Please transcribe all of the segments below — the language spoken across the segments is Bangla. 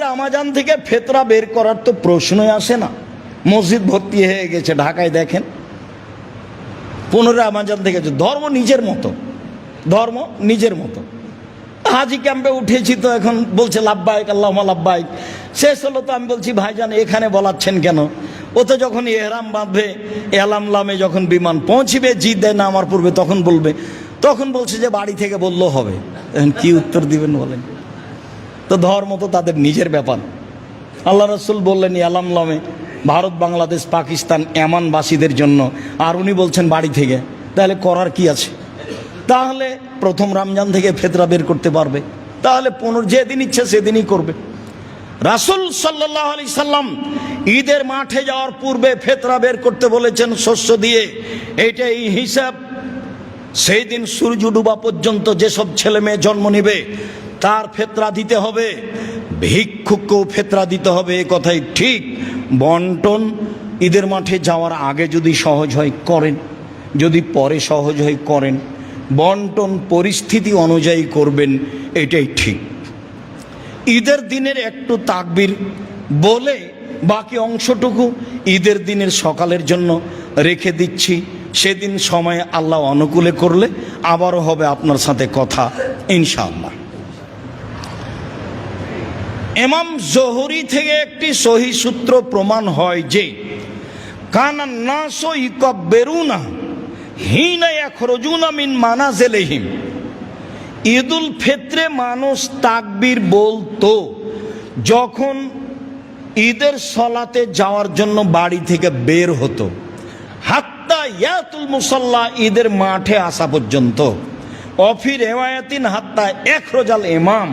রামাজান থেকে ফেতরা বের করার তো প্রশ্নই আসে না। মসজিদ ভর্তি হয়ে গেছে ঢাকায়, দেখেন 15 রামাজান থেকে। ধর্ম নিজের মতো, ধর্ম নিজের মতো। হাজি ক্যাম্পে উঠেছি তো এখন বলছে লাব্বাইক আল্লাহুম্মা লাব্বাইক। শেষ হলো তো আমি বলছি ভাইজান এখানে বলাচ্ছেন কেন? ও তো যখন এহরাম বাঁধবে, এলাম লামে যখন বিমান পৌঁছিবে জিদ্দায় নামার পূর্বে তখন বলবে, তখন বলছে যে বাড়ি থেকে বললেও হবে। এখন কি উত্তর দিবেন বলেন? তো ধর্ম তো তাদের নিজের ব্যাপার। আল্লাহ রাসূল বললেন এলাম লামে ভারত, বাংলাদেশ, পাকিস্তান এমানবাসীদের জন্য, আর উনি বলছেন বাড়ি থেকে। তাহলে করার কি আছে? তাহলে প্রথম রমজান থেকে ফেতরা বের করতে পারবে, তাহলে যেদিন ইচ্ছে সেদিনই করবে। রাসূল সাল্লাল্লাহু আলাইহি সাল্লাম ঈদের মাঠে যাওয়ার পূর্বে ফেতরা বের করতে বলেছেন শস্য দিয়ে। এইটাই হিসাব। সেই দিন সূর্য ডুবা পর্যন্ত যেসব ছেলে মেয়ে জন্ম নেবে তার ফেতরা দিতে হবে, ভিক্ষুককেও ফেতরা দিতে হবে, এ কথাই ঠিক। বন্টন ঈদের মাঠে যাওয়ার আগে যদি সহজ হয় করেন, যদি পরে সহজ হয় করেন। বন্টন পরিস্থিতি অনুযায়ী করবেন, এটাই ঠিক। ঈদের দিনের একটু তাকবীর বলে বাকি অংশটুকু ঈদের দিনের সকালের জন্য রেখে দিচ্ছি। সেদিন সময় আল্লাহ অনুকূলে করলে আবারও হবে আপনার সাথে কথা ইনশাআল্লাহ। ইমাম জোহরি থেকে একটি সহিহ সূত্র প্রমাণ হয় যে কানান নাসু ইকাব্বিরুনা হিনা ইয়াখরুজুনা মিন মানাজিলিহিম। ঈদুল ফিতরে মানুষ তাকবীর বলতো যখন ঈদের সলাতে যাওয়ার জন্য বাড়ি থেকে বের হতো, হাত্তা ইয়াতুল মুসাল্লা, ঈদের মাঠে আসা পর্যন্ত। অফি রিওয়ায়াতিন হাত্তা ইখরাজাল ইমাম,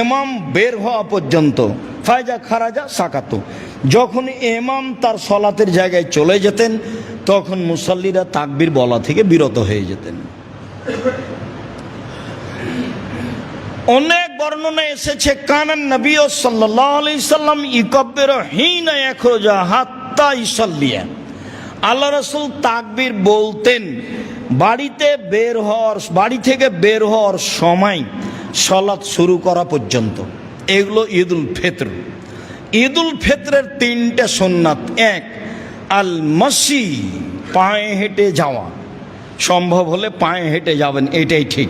ইমাম বের হওয়া পর্যন্ত। ফায়জা খারাজা সাকাতু, যখন ইমাম তার সলাতের জায়গায় চলে যেতেন তখন মুসাল্লিরা তাকবীর বলা থেকে বিরত হয়ে যেতেন। অনেক বর্ণনা এসেছে কানান নবী সাল্লাল্লাহু আলাইহি সাল্লাম ইকাব্বিরু হিনা ইয়াখরুজা হাত্তা ইসাল্লিয়া। আল্লাহ রাসূল তাকবীর বলতেন বাড়ি থেকে বের হওয়ার সময় সালাত শুরু করা পর্যন্ত। এগুলো ঈদুল ফিতর। ঈদুল ফিতরের 3টে সুন্নাত। এক, আল মাসি, পায়ে হেঁটে যাওয়া। সম্ভব হলে পায়ে হেঁটে যাবেন, এটাই ঠিক।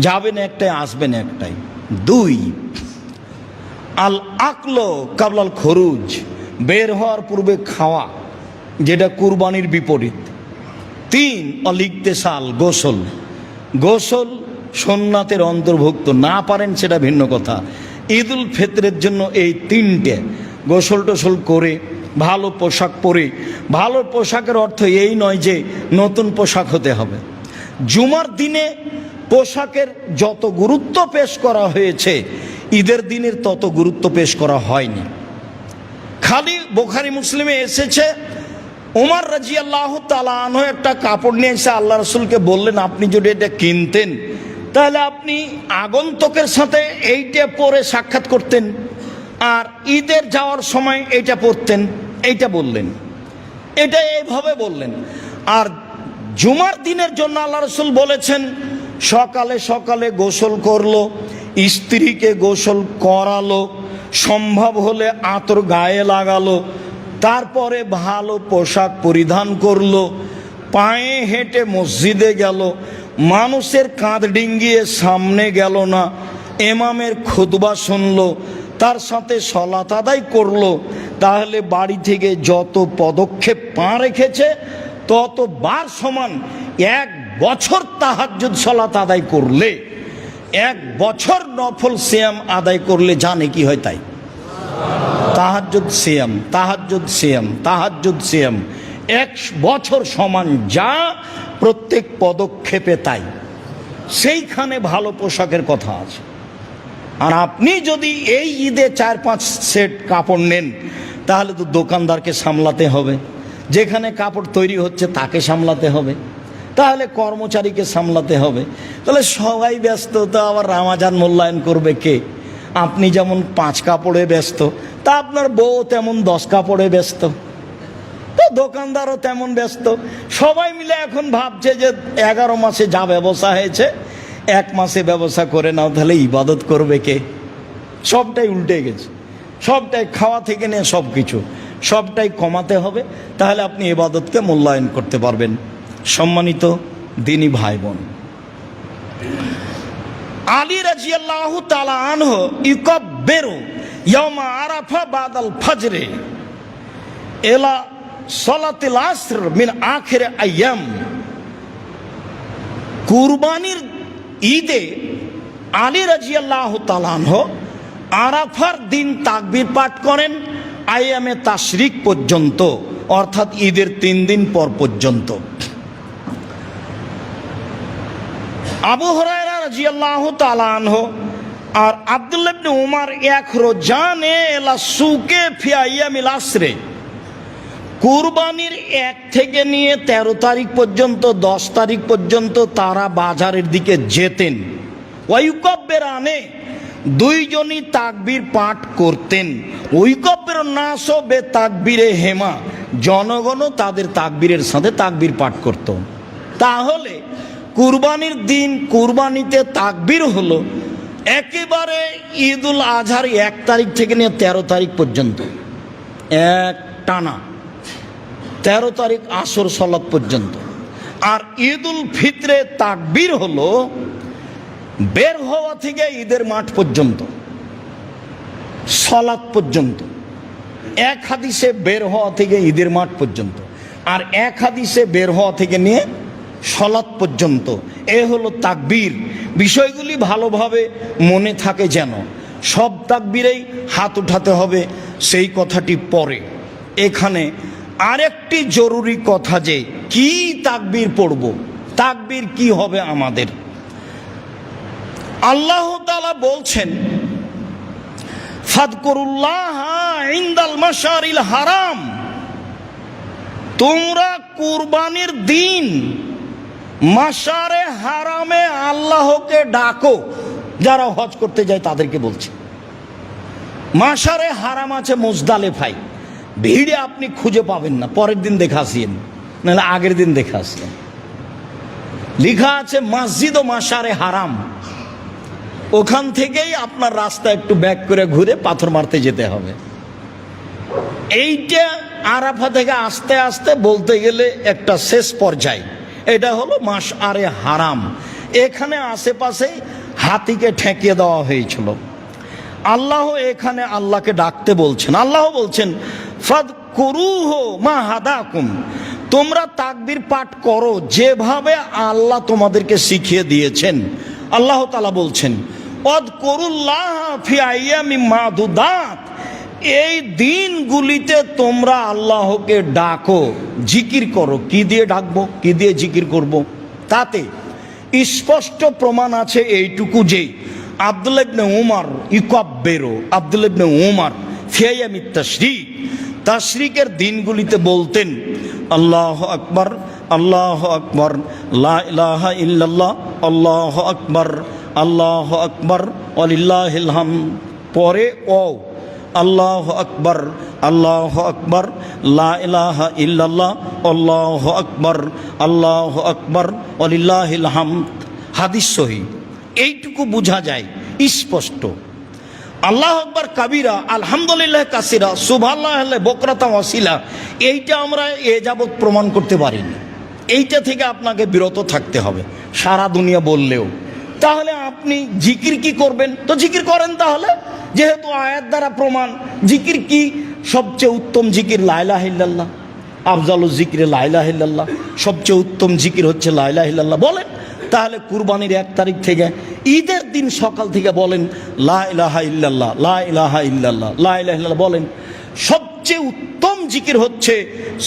যাবেন একটাই, আসবেন একটাই। 2, আল আকলো কাবলাল খরুজ, বের হওয়ার পূর্বে খাওয়া, যেটা কুরবানির বিপরীত। 3, অল ইগতিসাল, গোসল। গোসল সুন্নাতের অন্তর্ভুক্ত, না পারেন সেটা ভিন্ন কথা। ঈদুল ফিতরের জন্য এই 3টে, গোসল টোসল করে ভালো পোশাক পরে। ভালো পোশাকের অর্থ এই নয় যে নতুন পোশাক হতে হবে। জুমার দিনে পোশাকের যত গুরুত্ব পেশ করা হয়েছে ঈদের দিনের তত গুরুত্ব পেশ করা হয়নি। খালি বুখারী মুসলিমে এসেছে ওমর রাদিয়াল্লাহু তাআলা আনহু একটা কাপড় নিয়ে এসে আল্লাহ রাসূলকে বললেন আপনি যদি এটা কিনতেন তাহলে আপনি আগন্তুকের সাথে এইটা পরে সাক্ষাৎ করতেন, আর ঈদের যাওয়ার সময় এইটা পরতেন। এইটা বললেন, এটা এইভাবে বললেন। আর জুমার দিনের জন্য আল্লাহ রাসূল বলেছেন সকালে সকালে গোসল করলো, স্ত্রীকে গোসল করালো, সম্ভব হলে আতর গায়ে লাগালো, তারপরে ভালো পোশাক পরিধান করলো, পায়ে হেঁটে মসজিদে গেল, মানুষের কাঁধ ডিঙ্গিয়ে সামনে গেল না, ইমামের খুতবা শুনলো, তার সাথে সালাত আদায় করলো। তাহলে বাড়ি থেকে যত পদক্ষেপ পা রেখেছে ততবার সমান। 1 বছর তাহাজ্জুদ সালাত আদায় করলে, 1 বছর নফল সিয়াম আদায় করলে জানে কি হয় তাই। তাহাজ্জুদ সিয়াম, তাহাজ্জুদ সিয়াম, তাহাজ্জুদ সিয়াম 1 বছর সমান, যা প্রত্যেক পদক্ষেপে তাই। সেইখানে ভালো পোশাকের কথা আছে। আর আপনি যদি এই ঈদে 4-5 সেট কাপড় নেন তাহলে তো দোকানদারকে সামলাতে হবে, যেখানে কাপড় তৈরি হচ্ছে তাকে সামলাতে হবে, তাহলে কর্মচারীকে সামলাতে হবে। তাহলে সবাই ব্যস্ত, তো আবার রমজান মূল্যায়ন করবে কে? আপনি যেমন 5 কাপড়ে ব্যস্ত, তা আপনার বউ তেমন 10 কাপড়ে ব্যস্ত, তো দোকানদারও তেমন ব্যস্ত। সবাই মিলে এখন ভাবছে যে 11 মাসে যা ব্যবসা হয়েছে 1 মাসে ব্যবসা করে নাও, তাহলে ইবাদত করবে কে? সবটাই উল্টে গেছে। সবটাই, খাওয়া থেকে নিয়ে সব কিছু সবটাই কমাতে হবে, তাহলে আপনি ইবাদতকে মূল্যায়ন করতে পারবেন। সম্মানিত দিনী ভাই বোন, আলী রাদিয়াল্লাহু তাআলা আনহু ইউকাব্বিরু ইয়াউমা আরাফা বাদাল ফজরে ইলা সালাতিল আসর মিন আখির আইয়াম। কুরবানির ঈদে আলী রাদিয়াল্লাহু তাআলা আনহু আরাফার দিন তাকবীর পাঠ করেন আইয়ামে তাশরিক পর্যন্ত, অর্থাৎ ঈদের 3 দিন পর পর্যন্ত। আবু হুরায়রা রাদিয়াল্লাহু তাআলা আনহু আর আব্দুল্লাহ ইবনে উমর ইয়াখরুজানে ইলা সুকে ফি আইয়ামিল আসরে, কুরবানির 1 থেকে নিয়ে 13 তারিখ পর্যন্ত 10 তারিখ পর্যন্ত তারা বাজারের দিকে যেতেন। ওয়ায়ুকাব্বিরানে, দুইজনই তাকবীর পাঠ করতেন। ওয়ায়ুকাব্বিরু নাসু বে তাকবীরে হেমা, জনগণও তাদের তাকবীরের সাথে তাকবীর পাঠ করত। তাহলে কুরবানির দিন কুরবানিতে তাকবীর হলো একেবারে ঈদুল আজহার 1 তারিখ থেকে নিয়ে 13 তারিখ পর্যন্ত, এক টানা 13 তারিখ আসর সালাত পর্যন্ত। আর ঈদুল ফিতরে তাকবীর হলো বের হওয়া থেকে ঈদের মাঠ পর্যন্ত, সালাত পর্যন্ত। এক হাদিসে বের হওয়া থেকে ঈদের মাঠ পর্যন্ত, আর এক হাদিসে বের হওয়া থেকে নিয়ে সালাত পর্যন্ত। এ হলো তাকবীর। বিষয়গুলি ভালোভাবে মনে থাকে যেন। সব তাকবীরেই হাত উঠাতে হবে সেই কথাটি পরে। এখানে আরেকটি জরুরি কথা, যে কি তাকবীর পড়ব, তাকবীর কি হবে আমাদের। আল্লাহ তাআলা বলছেন ফাদকুরুল্লাহ ইনদাল মাশারিল হারাম, তোমরা কুরবানির দিন মাশারে হারামে আল্লাহকে ডাকো। যারা হজ করতে যায় তাদেরকে বলছে। মাশারে হারাম আছে মুজদালিফায়, ভিড়ে আপনি খুঁজে পাবেন না, পরের দিন দেখে আসিয়েন, নাহলে আগের দিন দেখে আসিয়েন। লেখা আছে মসজিদ ও মাশারে হারাম, ওখান থেকেই আপনার রাস্তা একটু ব্যাক করে ঘুরে পাথর মারতে যেতে হবে। এইটা আরাফা থেকে আস্তে আস্তে বলতে গেলে একটা শেষ পর্যায়, এটা হলো মাশআরে হারাম। এখানে আশেপাশে হাতিকে ঠেকিয়ে দেওয়া হয়েছিল। আল্লাহ এখানে আল্লাহকে ডাকতে বলছেন। আল্লাহ বলছেন ফাদকুরুহু মা হাদাকুম, তোমরা তাকবীর পাঠ করো যেভাবে আল্লাহ তোমাদেরকে শিখিয়ে দিয়েছেন। আল্লাহ তাআলা বলছেন ওয়াদকুরুল্লাহ ফি আইয়ামিম মাদুদাত, এই দিনগুলিতে তোমরা আল্লাহকে ডাকো, জিকির করো। কি দিয়ে ডাকবো, কি দিয়ে জিকির করব? তাতে স্পষ্ট প্রমাণ আছে এইটুকু, যে আব্দুল্লাহ ইবনে উমর ইউকাব্বিরু, আব্দুল্লাহ ইবনে উমর ফি আইয়ামিত তাশরিক, তাশরিকের দিনগুলিতে বলতেন আল্লাহু আকবার, আল্লাহু আকবার, লা ইলাহা ইল্লাল্লাহ, আল্লাহু আকবার, আল্লাহু আকবার ওয়ালিল্লাহিল হামদ। পরে ও আল্লাহু আকবার, আল্লাহু আকবার, লা ইলাহা ইল্লাল্লাহ, আল্লাহু আকবার, আল্লাহু আকবার ওয়ালিল্লাহিল হামদ। হাদিস সহিহ। এইটুকু বোঝা যায় স্পষ্ট। আল্লাহ আকবার কাবীরা, আলহামদুলিল্লাহ কাসীরা, সুবহানাল্লাহ বুকরাতাম ওয়াসিলা, এইটা আমরা এ যাবৎ প্রমাণ করতে পারিনি। এইটা থেকে আপনাকে বিরত থাকতে হবে সারা দুনিয়া বললেও। তাহলে আপনি জিকির কি করবেন? তো জিকির করেন তাহলে, যেহেতু আয়াত দ্বারা প্রমাণ। জিকির কি? সবচেয়ে উত্তম জিকির লা ইলাহা ইল্লাল্লাহ, আফজালুজ জিকিরে লা ইলাহা ইল্লাল্লাহ, সবচেয়ে উত্তম জিকির হচ্ছে লা ইলাহা ইল্লাল্লাহ। বলেন তাহলে কুরবানির 1 তারিখ থেকে ঈদের দিন সকাল থেকে বলেন লা ইলাহা ইল্লাল্লাহ, লা ইলাহা ইল্লাল্লাহ, লা ইলাহা ইল্লাল্লাহ বলেন। সবচেয়ে উত্তম জিকির হচ্ছে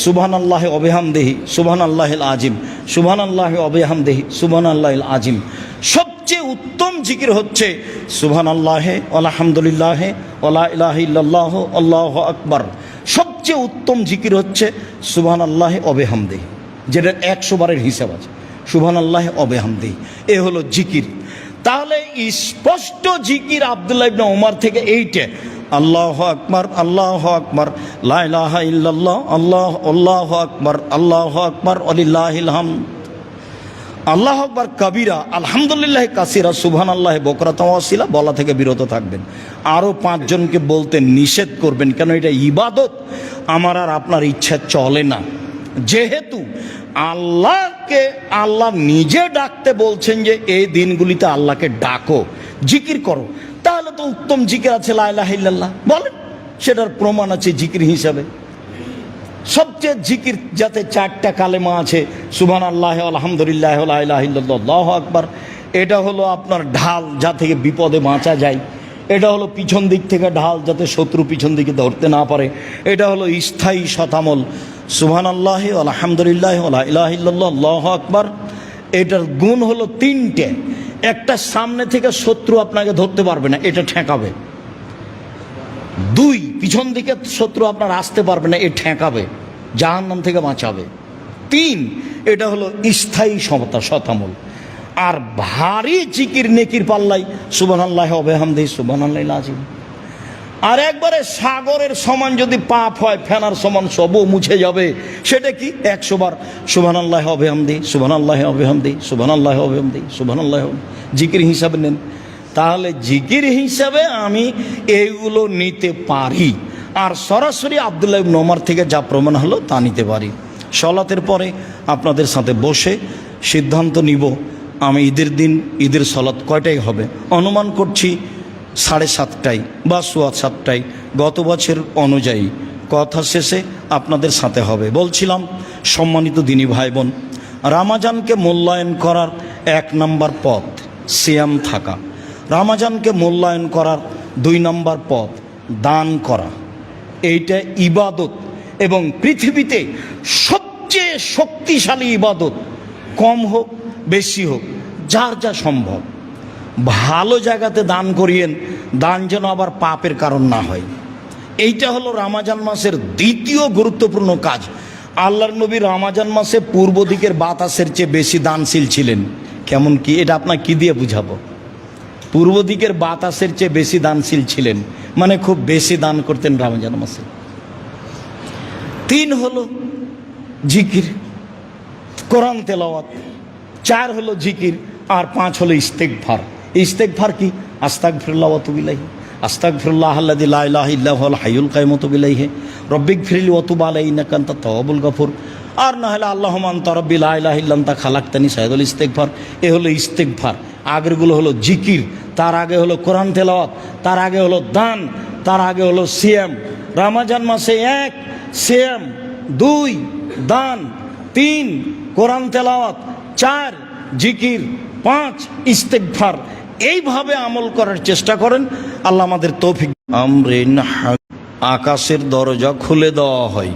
সুবহানাল্লাহি ওয়া বিহামদিহি সুবহানাল্লাহিল আযীম, সুবহানাল্লাহি ওয়া বিহামদিহি সুবহানাল্লাহিল আযীম। সবচেয়ে উত্তম জিকির হচ্ছে সুবহানাল্লাহি আলহামদুলিল্লাহি ওয়া লা ইলাহা ইল্লাল্লাহ আল্লাহু আকবার। সবচেয়ে উত্তম জিকির হচ্ছে সুবহানাল্লাহি ওয়া বিহামদিহি, যেটা 100 বারের হিসাব আছে, সুবহানাল্লাহি ওয়া বিহামদিহি। এ হলো জিকির। তাহলে স্পষ্ট জিকির আব্দুল্লাহ ইবনে উমর থেকে এইটা, আল্লাহু আকবার, আল্লাহু আকবার, লা ইলাহা ইল্লাল্লাহ, আল্লাহু আকবার, আল্লাহু আকবার ওয়ালিল্লাহিল হামদ। আল্লাহ আকবার কবিরা, আলহামদুলিল্লাহ কাসিরা, সুবহানাল্লাহ বকরাতাও ওয়াসিলা বলা থেকে বিরত থাকবেন। আরও 5 জনকে বলতে নিষেধ করবেন, কেন এটা ইবাদত, আমার আর আপনার ইচ্ছা চলে না। যেহেতু আল্লাহকে আল্লাহ নিজে ডাকতে বলছেন যে এই দিনগুলিতে আল্লাহকে ডাকো, জিকির করো, তাহলে তো উত্তম জিকির আছে লা ইলাহা ইল্লাল্লাহ, বলেন, সেটার প্রমাণ আছে জিকির হিসাবে। সবচেয়ে জিকির যাতে 4টা কালেমা আছে, সুবহানাল্লাহ, আলহামদুলিল্লাহ, লা ইলাহা ইল্লাল্লাহ, আল্লাহু আকবার। এটা হলো আপনার ঢাল, যা থেকে বিপদে বাঁচা যায়। এটা হলো পিছন দিক থেকে ঢাল, যাতে শত্রু পিছন দিকে ধরতে না পারে। এটা হলো স্থায়ী শতামল, সুবহানাল্লাহ, আলহামদুলিল্লাহ, লা ইলাহা ইল্লাল্লাহ, আল্লাহু আকবার। এটার গুণ হলো 3টে। একটা, সামনে থেকে শত্রু আপনাকে ধরতে পারবে না, এটা ঠেকাবে। 2, পিছন দিকে শত্রু আপনার আসতে পারবে না, এ ঠেকাবে, জাহান্নাম থেকে বাঁচাবে। 3, এটা হলো স্থায়ী শতামল। আর ভারী জিকির নেকির পাল্লাই সুবহানাল্লাহ ওয়া বিহামদিহি সুবহানাল্লাহিল আযীম। আর একবারে সাগরের সমান যদি পাপ হয়, ফেনার সমান, সবও মুছে যাবে। সেটা কি? 100 বার সুবহানাল্লাহ ওয়া বিহামদিহি সুবহানাল্লাহ ওয়া বিহামদিহি সুবহানাল্লাহ ওয়া বিহামদিহি সুবহানাল্লাহ, জিকির হিসাবে নেন। তাহলে জিকির হিসাবে আমি এইগুলো নিতে পারি, আর সরাসরি আব্দুল্লাহ ইবনে ওমর থেকে যা প্রমাণ হলো তা নিতে পারি। সলাতের পরে আপনাদের সাথে বসে সিদ্ধান্ত নিব আমি ঈদের দিন ঈদের সলাত কয়টায় হবে। অনুমান করছি 7:30টায় বা 7:15টায়, গত বছর অনুযায়ী। কথা শেষে আপনাদের সাথে হবে। বলছিলাম, সম্মানিত দিনী ভাই বোন, রামাজানকে মূল্যায়ন করার 1 নম্বর পথ সিয়াম থাকা। রামাজানকে মূল্যায়ন করার 2 নম্বর পথ দান করা। এইটা ইবাদত, এবং পৃথিবীতে সবচেয়ে শক্তিশালী ইবাদত, কম হোক বেশি হোক, যার যা সম্ভব। ভালো জায়গাতে দান করিয়েন, দান যেন আবার পাপের কারণ না হয়। এইটা হলো রামাজান মাসের দ্বিতীয় গুরুত্বপূর্ণ কাজ। আল্লাহর নবী রামাজান মাসে পূর্ব দিকের বাতাসের চেয়ে বেশি দানশীল ছিলেন। কেমন কি? এটা আপনার কি দিয়ে বুঝাবো? পূর্ব দিকের বাতাসের চেয়ে বেশি দানশীল ছিলেন, মানে খুব বেশি দান করতেন রমজান মাসে। 3 হলো জিকির, কোরআন তেলাওয়াত। 4 হলো জিকির, আর 5 হলো ইস্তেগফার। ইস্তেগফার কি? আস্তাগফিরুল্লাহ ওয়া আতুবু ইলাইহি, আস্তাগফিরুল্লাহ আল্লাযী লা ইলাহা ইল্লা হুয়াল হাইয়ুল কাইয়্যুম ওয়া আতুবু ইলাইহি, রব্বিগফিরলি ওয়া তুব আলাইহি ইন্নাকা আনতাত তাওয়াবুল গফুর। আর না হলে আল্লাহুম্মা আনতা রাব্বি লা ইলাহা ইল্লা আনতা খালাকতানি, সাইয়্যিদুল ইস্তেগফার। এ হলো ইস্তেগফার। আগেরগুলো হলো জিকির, তার আগে হলো কোরআন তেলাওয়াত, তার আগে হলো দান, তার আগে হলো সিয়াম। রমজান মাসে 1 সিয়াম, 2 দান, 3 কোরআন তেলাওয়াত, 4 জিকির, 5 ইস্তেগফার। এইভাবে আমল করার চেষ্টা করেন। আল্লাহ আমাদের তৌফিক। আমরিন, আকাশের দরজা খুলে দেওয়া হয়।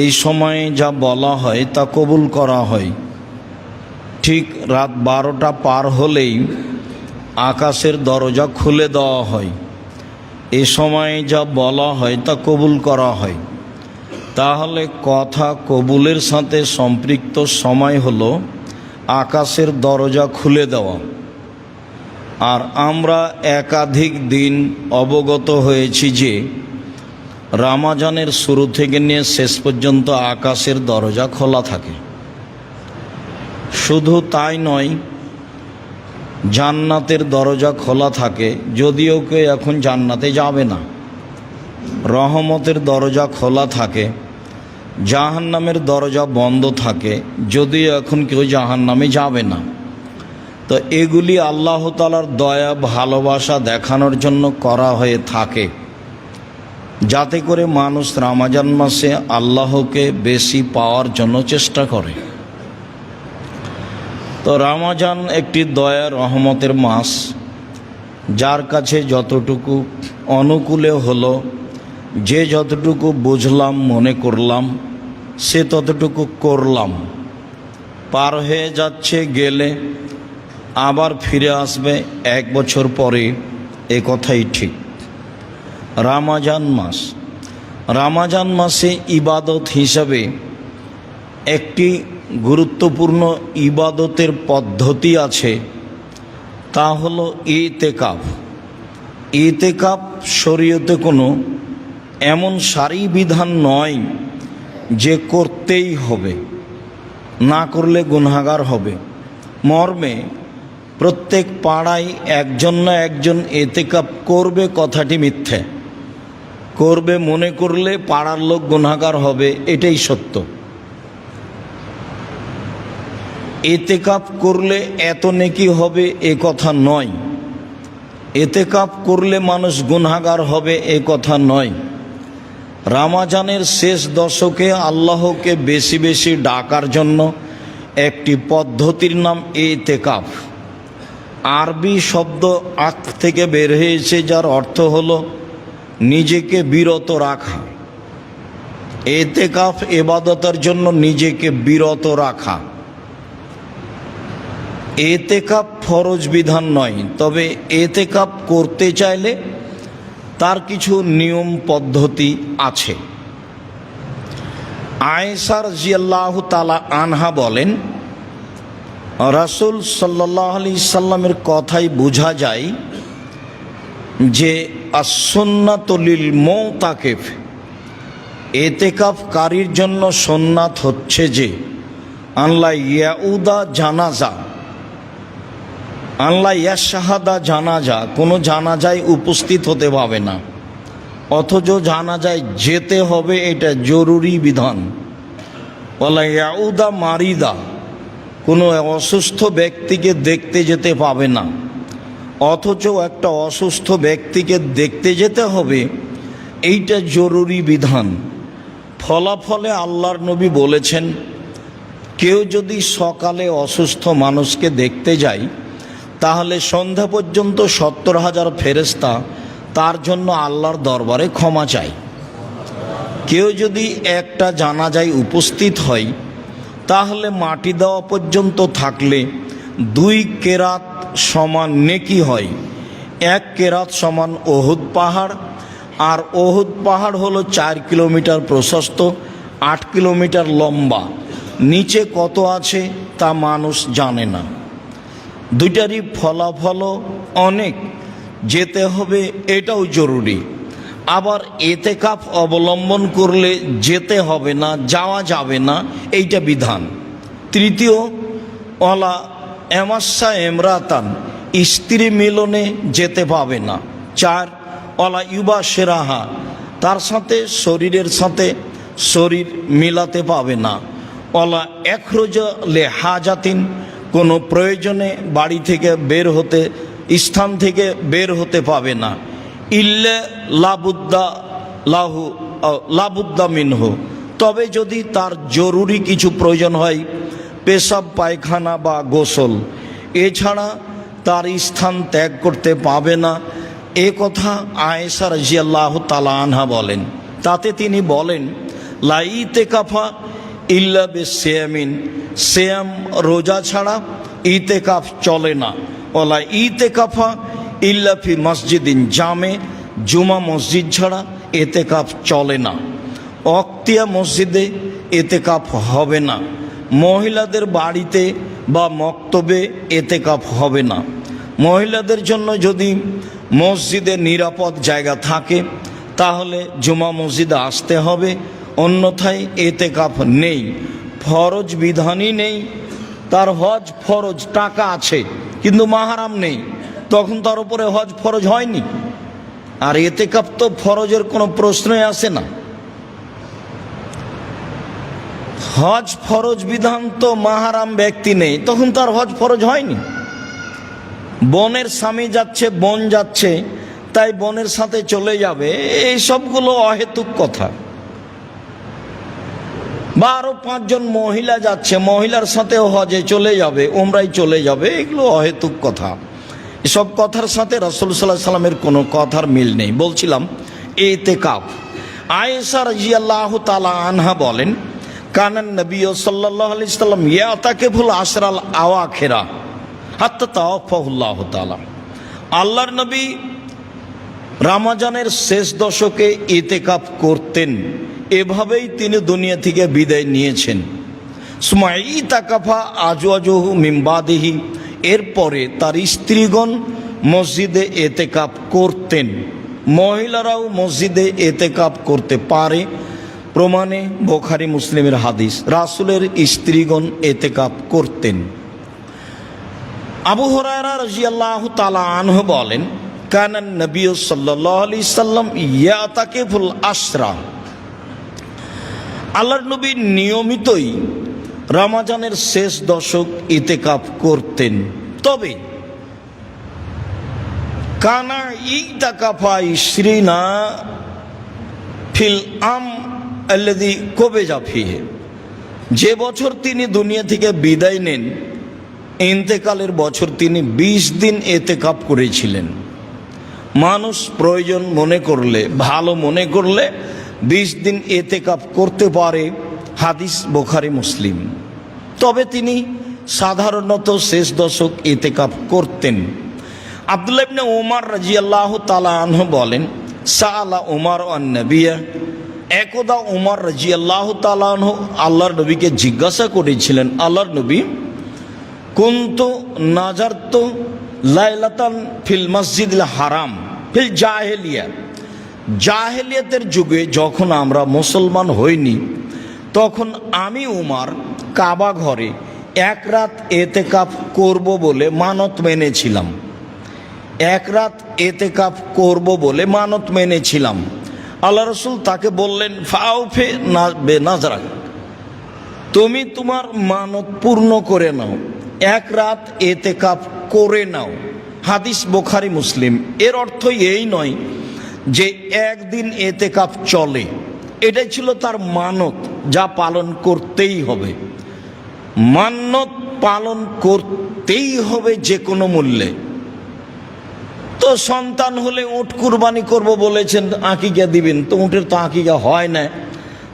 এই সময়ে যা বলা হয় তা কবুল করা হয়। ঠিক রাত 12টা পার হলেই আকাশের দরজা খুলে দেওয়া হয়। এ সময়ে যা বলা হয় তা কবুল করা হয়। তাহলে কথা কবুলের সাথে সম্পৃক্ত সময় হলো আকাশের দরজা খুলে দেওয়া। আর আমরা একাধিক দিন অবগত হয়েছি যে রমজানের শুরু থেকে নিয়ে শেষ পর্যন্ত আকাশের দরজা খোলা থাকে। শুধু তাই নয়, জান্নাতের দরজা খোলা থাকে, যদিও কেউ এখন জান্নাতে যাবে না। রহমতের দরজা খোলা থাকে, জাহান্নামের দরজা বন্ধ থাকে, যদিও এখন কেউ জাহান্নামে যাবে না। তো এগুলি আল্লাহ তাআলার দয়া ভালোবাসা দেখানোর জন্য করা হয়ে থাকে, যাতে করে মানুষ রমজান মাসে আল্লাহকে বেশি পাওয়ার জন্য চেষ্টা করে। তো রমজান একটি দয়া রহমতের মাস, যার কাছে যতটুকু অনুকূলে হলো, যে যতটুকু বুঝলাম মনে করলাম সে ততটুকু করলাম। পার হয়ে যাচ্ছে, গেলে আবার ফিরে আসবে 1 বছর পরে, এ কথাই ঠিক। রমজান মাসে ইবাদত হিসাবে একটি গুরুত্বপূর্ণ ইবাদতের পদ্ধতি আছে, তা হলো ইতিকাফ। ইতিকাফ শরীয়তে কোনো এমন সারি বিধান নয় যে করতেই হবে। না করলে গুনাহগার হবে মর্মে প্রত্যেক পাড়ায় একজন না একজন এতেকাফ করবে, কথাটি মিথ্যে। করবে মনে করলে পাড়ার লোক গুনাহগার হবে, এটাই সত্য। এতেকাফ করলে এত নেকি হবে এ কথা নয়, এতেকাফ করলে মানুষ গুনাহগার হবে এ কথা নয়। রমজানের শেষ দশকে আল্লাহকে বেশি বেশি ডাকার জন্য একটি পদ্ধতির নাম এতেকাফ। আরবি শব্দ আক থেকে বের হয়েছে, যার অর্থ হলো নিজেকে বিরত রাখা। এতেকাফ ইবাদতের জন্য নিজেকে বিরত রাখা। এতেকাফ ফরজ বিধান নয়, তবে এতেকাফ করতে চাইলে তার কিছু নিয়ম পদ্ধতি আছে। আয়েশা রাদিয়াল্লাহু তাআলা আনহা বলেন, রাসূল সাল্লাল্লাহু আলাইহি সাল্লামের কথাই বোঝা যায় যে as-সুন্নাতু লিল মুতাকিফ, এতেকাফকারীর জন্য সুন্নাত হচ্ছে যে আল্লাহ ইয়াউদা জানাজা, আল্লাহ ইয়াশহাদা জানাজা, কোনো জানাজায় উপস্থিত হতে পাবে না, অথচ জানাজায় যেতে হবে, এটা জরুরি বিধান। ওয়ালা ইয়াউদা মারিদা, কোনো অসুস্থ ব্যক্তিকে দেখতে যেতে পাবে না, অথচ একটা অসুস্থ ব্যক্তিকে দেখতে যেতে হবে, এইটা জরুরি বিধান। ফলাফলে আল্লাহর নবী বলেছেন, কেউ যদি সকালে অসুস্থ মানুষকে দেখতে যায় তাহলে সন্ধ্যা পর্যন্ত 70,000 ফেরেশতা তার জন্য আল্লাহর দরবারে ক্ষমা চায়। কেউ যদি একটা জানাজায় উপস্থিত হয় তাহলে মাটি দেওয়া পর্যন্ত থাকলে 2 কেরাত সমান নেকি হয়। 1 কেরাত সমান ওহুদ পাহাড়, আর ওহুদ পাহাড় হলো 4 কিলোমিটার প্রশস্ত, 8 কিলোমিটার লম্বা। নিচে কত আছে তা মানুষ জানে না। দুইটারই ফলাফল অনেক, যেতে হবে এটাও জরুরি। আবার এতেকাফ অবলম্বন করলে যেতে হবে না, যাওয়া যাবে না, এইটা বিধান। তৃতীয়, ওয়ালা এমাসা এমরাতান, স্ত্রী মিলনে যেতে পাবে না। 4, ওয়ালা ইউবা সেরাহা, তার সাথে শরীরের সাথে শরীর মিলাতে পাবে না। ওয়ালা একরোজা লে হাজাতিন, কোনো প্রয়োজনে বাড়ি থেকে বের হতে, স্থান থেকে বের হতে পাবে না। ইল্লা লাবুদ্দা মিনহু, তবে যদি তার জরুরি কিছু প্রয়োজন হয়, পেশাব পায়খানা বা গোসল, এছাড়া তার স্থান ত্যাগ করতে পাবে না। এ কথা আয়েশা রাদিয়াল্লাহু তাআলা আনহা বলেন। তাতে তিনি বলেন, লা ইতেকাফা ইল্লা বিসিয়ামিন, সিয়াম রোজা ছাড়া ইতেকাফ চলে না। ওলা ইতেকাফা ইল্লা ফি মসজিদিন জামে, জুমা মসজিদ ছাড়া এতেকাফ চলে না। অক্তিয়া মসজিদে এতেকাফ হবে না। মহিলাদের বাড়িতে বা মক্তবে এতেকাফ হবে না। মহিলাদের জন্য যদি মসজিদে নিরাপদ জায়গা থাকে তাহলে জুমা মসজিদে আসতে হবে, অন্যথায় এতেকাফ নেই। ফরজ বিধানই নেই। তার হজ ফরজ, টাকা আছে কিন্তু মাহারাম নেই, তখন তার উপরে হজ ফরজ হয়নি। আর এতেকাফ তো ফরজের কোনো প্রশ্নই আসে না। হজ ফরজ বিধান তো মাহারাম ব্যক্তি নেই, তখন তার হজ ফরজ হয়নি। বোনের স্বামী যাচ্ছে, বোন যাচ্ছে, তাই বোনের সাথে চলে যাবে, এই সবগুলো অহেতুক কথা। বা আরো 5 জন মহিলা যাচ্ছে, মহিলার সাথে হজে চলে যাবে, উমরায় চলে যাবে, এগুলো অহেতুক কথা। এসব কথার সাথে রাসূল সাল্লাল্লাহু আলাইহি সাল্লামের কোনো কথার মিল নেই। বলছিলাম ইতিকাফ। আয়েশা রাদিয়াল্লাহু তাআলা আনহা বলেন, কানান নবী সাল্লাল্লাহু আলাইহি সাল্লাম ইয়াতাকিফুল আশরাল আওয়াখিরা হাত্তা তাওয়াফাহুল্লাহু তাআলা। আল্লাহর নবী রমজানের শেষ দশকে ইতিকাফ করতেন, এভাবেই তিনি দুনিয়া থেকে বিদায় নিয়েছেন। সুমাই তাকাফা আজওয়াজুহু মিন বাদিহি, এরপরে তার স্ত্রীগণ মসজিদে এতেকাফ করতেন। মহিলারাও মসজিদে এতেকাফ করতে পারে, প্রমাণে বুখারী মুসলিমের হাদিস, রাসূলের স্ত্রীগণ এতেকাফ করতেন। আবু হুরায়রা রাদিয়াল্লাহু তাআলা আনহু বলেন, কানান নবী সাল্লাল্লাহু আলাইহি সাল্লাম ইয়াতাকিফুল আশরা, আল্লাহর নবী নিয়মিতই রমজানের শেষ দশক ইতিকাফ করতেন। তবে কানা ইতাকাফা ইশরিনা ফিল আম আল্লাযী কুবিজা ফিহি, যে বছর তিনি দুনিয়া থেকে বিদায় নেন ইন্তেকালের বছর তিনি 20 দিন ইতিকাফ করেছিলেন। মানুষ প্রয়োজন মনে করলে, ভালো মনে করলে 20 দিন ইতিকাফ করতে পারে, হাদিস বুখারী মুসলিম। তবে তিনি সাধারণত শেষ দশক ইতিকাফ করতেন। আব্দুল্লাহ ইবনে ওমর রাদিয়াল্লাহু তাআলা আনহু বলেন, সাআলা ওমর আন নবিয়্য, একদা ওমর রাদিয়াল্লাহু তাআলা আনহু আল্লাহর নবীকে জিজ্ঞাসা করেছিলেন, আল্লাহর নবী, কুনতু নাজারতু লাইলাতান ফিল মসজিদিল হারাম ফিল জাহেলিয়া, জাহেলিয়াতের যুগে যখন আমরা মুসলমান হইনি তখন আমি উমর কাবা ঘরে এক রাত এতেকাফ করব বলে মানত মেনেছিলাম, এক রাত এতেকাফ করব বলে মানত মেনেছিলাম। আল্লাহ রাসূল তাকে বললেন, ফাউফে নাজরাক, তুমি তোমার মানত পূর্ণ করে নাও, এক রাত এতেকাফ করে নাও। হাদিস বুখারী মুসলিম। এর অর্থ এই নয় যে একদিন এতেকাফ চলে, এটাই ছিল তার মানত, যা পালন করতেই হবে। মানত পালন করতেই হবে যে কোনো মূল্যে। তো সন্তান হলে উট কুরবানি করব বলেছেন, আকিকা দিবেন, তো উটের তো আকিকা হয় না।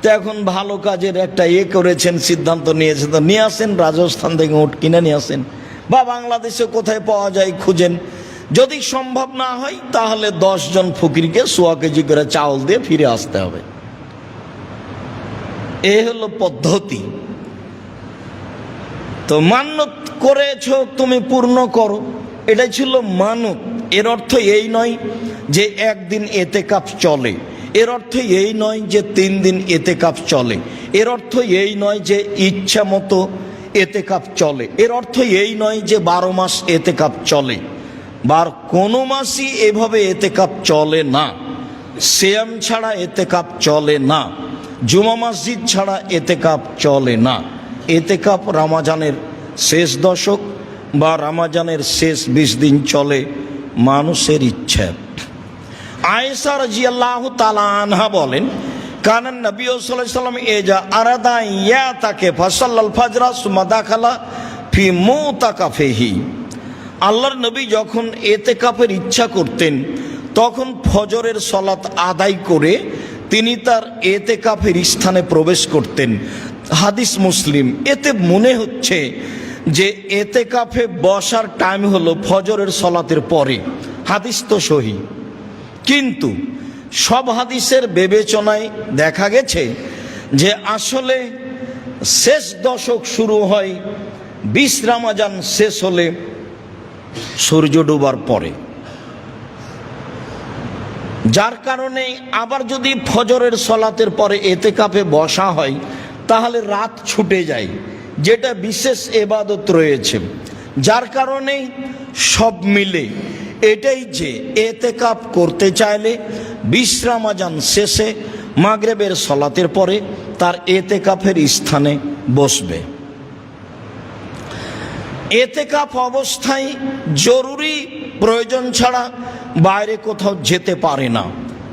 তো এখন ভালো কাজের একটা করেছেন, সিদ্ধান্ত নিয়েছেন, তো নিয়ে আসেন, রাজস্থান থেকে উট কিনে নিয়ে আসেন, বা বাংলাদেশে কোথায় পাওয়া যায় খুঁজেন। যদি সম্ভব না হয় তাহলে 10 জন ফকিরকে 100 কেজি করে চাউল দিয়ে ফিরে আসতে হবে। এ হলো পদ্ধতি। তো মানত করেছো তুমি পূর্ণ করো, এটা ছিল মানত। এর অর্থ এই নয় যে একদিন এতেকাফ চলে, এর অর্থ এই নয় যে 3 দিন এতেকাফ চলে, এর অর্থ এই নয় যে ইচ্ছা মতো এতেকাফ চলে, এর অর্থ এই নয় যে 12 মাস এতেকাফ চলে, বা কোনো মাসই এভাবে এতেকাফ চলে না। সিয়াম ছাড়া এতেকাফ চলে না, জুমা মসজিদ ছাড়া এতেকাফ চলে না। এতেকাফ রমজানের শেষ দশক বা রমজানের শেষ 20 দিন চলে মানুষের ইচ্ছা। আয়েশা রাদিয়াল্লাহু তাআলা আনহা বলেন, কানান নবী সাল্লাল্লাহু আলাইহি ওয়াসাল্লাম এজা আরাদা ইয়াতাকে ফাসাল্লাল ফাজরা সুম্মা দাখালা ফি মুতাকাফিহি, আল্লাহর নবী যখন এতেকাফের ইচ্ছা করতেন তখন ফজরের সালাত আদায় করে তিনি তার এতেকাফের স্থানে প্রবেশ করতেন। হাদিস মুসলিম। এতে মনে হচ্ছে যে এতেকাফে বসার টাইম হলো ফজরের সালাতের পরে। হাদিস তো সহি, কিন্তু সব হাদিসের বিবেচনায় দেখা গেছে যে আসলে শেষ দশক শুরু হয় 20 রমজান শেষ হলে সূর্য ডোবার পরে, যার কারণে আবার যদি ফজরের সালাতের পরে এতেকাফে বসা হয় তাহলে রাত ছুটে যায়, যেটা বিশেষ ইবাদত রয়েছে। যার কারণে সব মিলে এটাই যে এতেকাফ করতে চাইলে 20 রমজান শেষে মাগরিবের সালাতের পরে তার এতেকাফের স্থানে বসবে। এতেকাফ অবস্থায় জরুরি প্রয়োজন ছাড়া বাইরে কোথাও যেতে পারে না,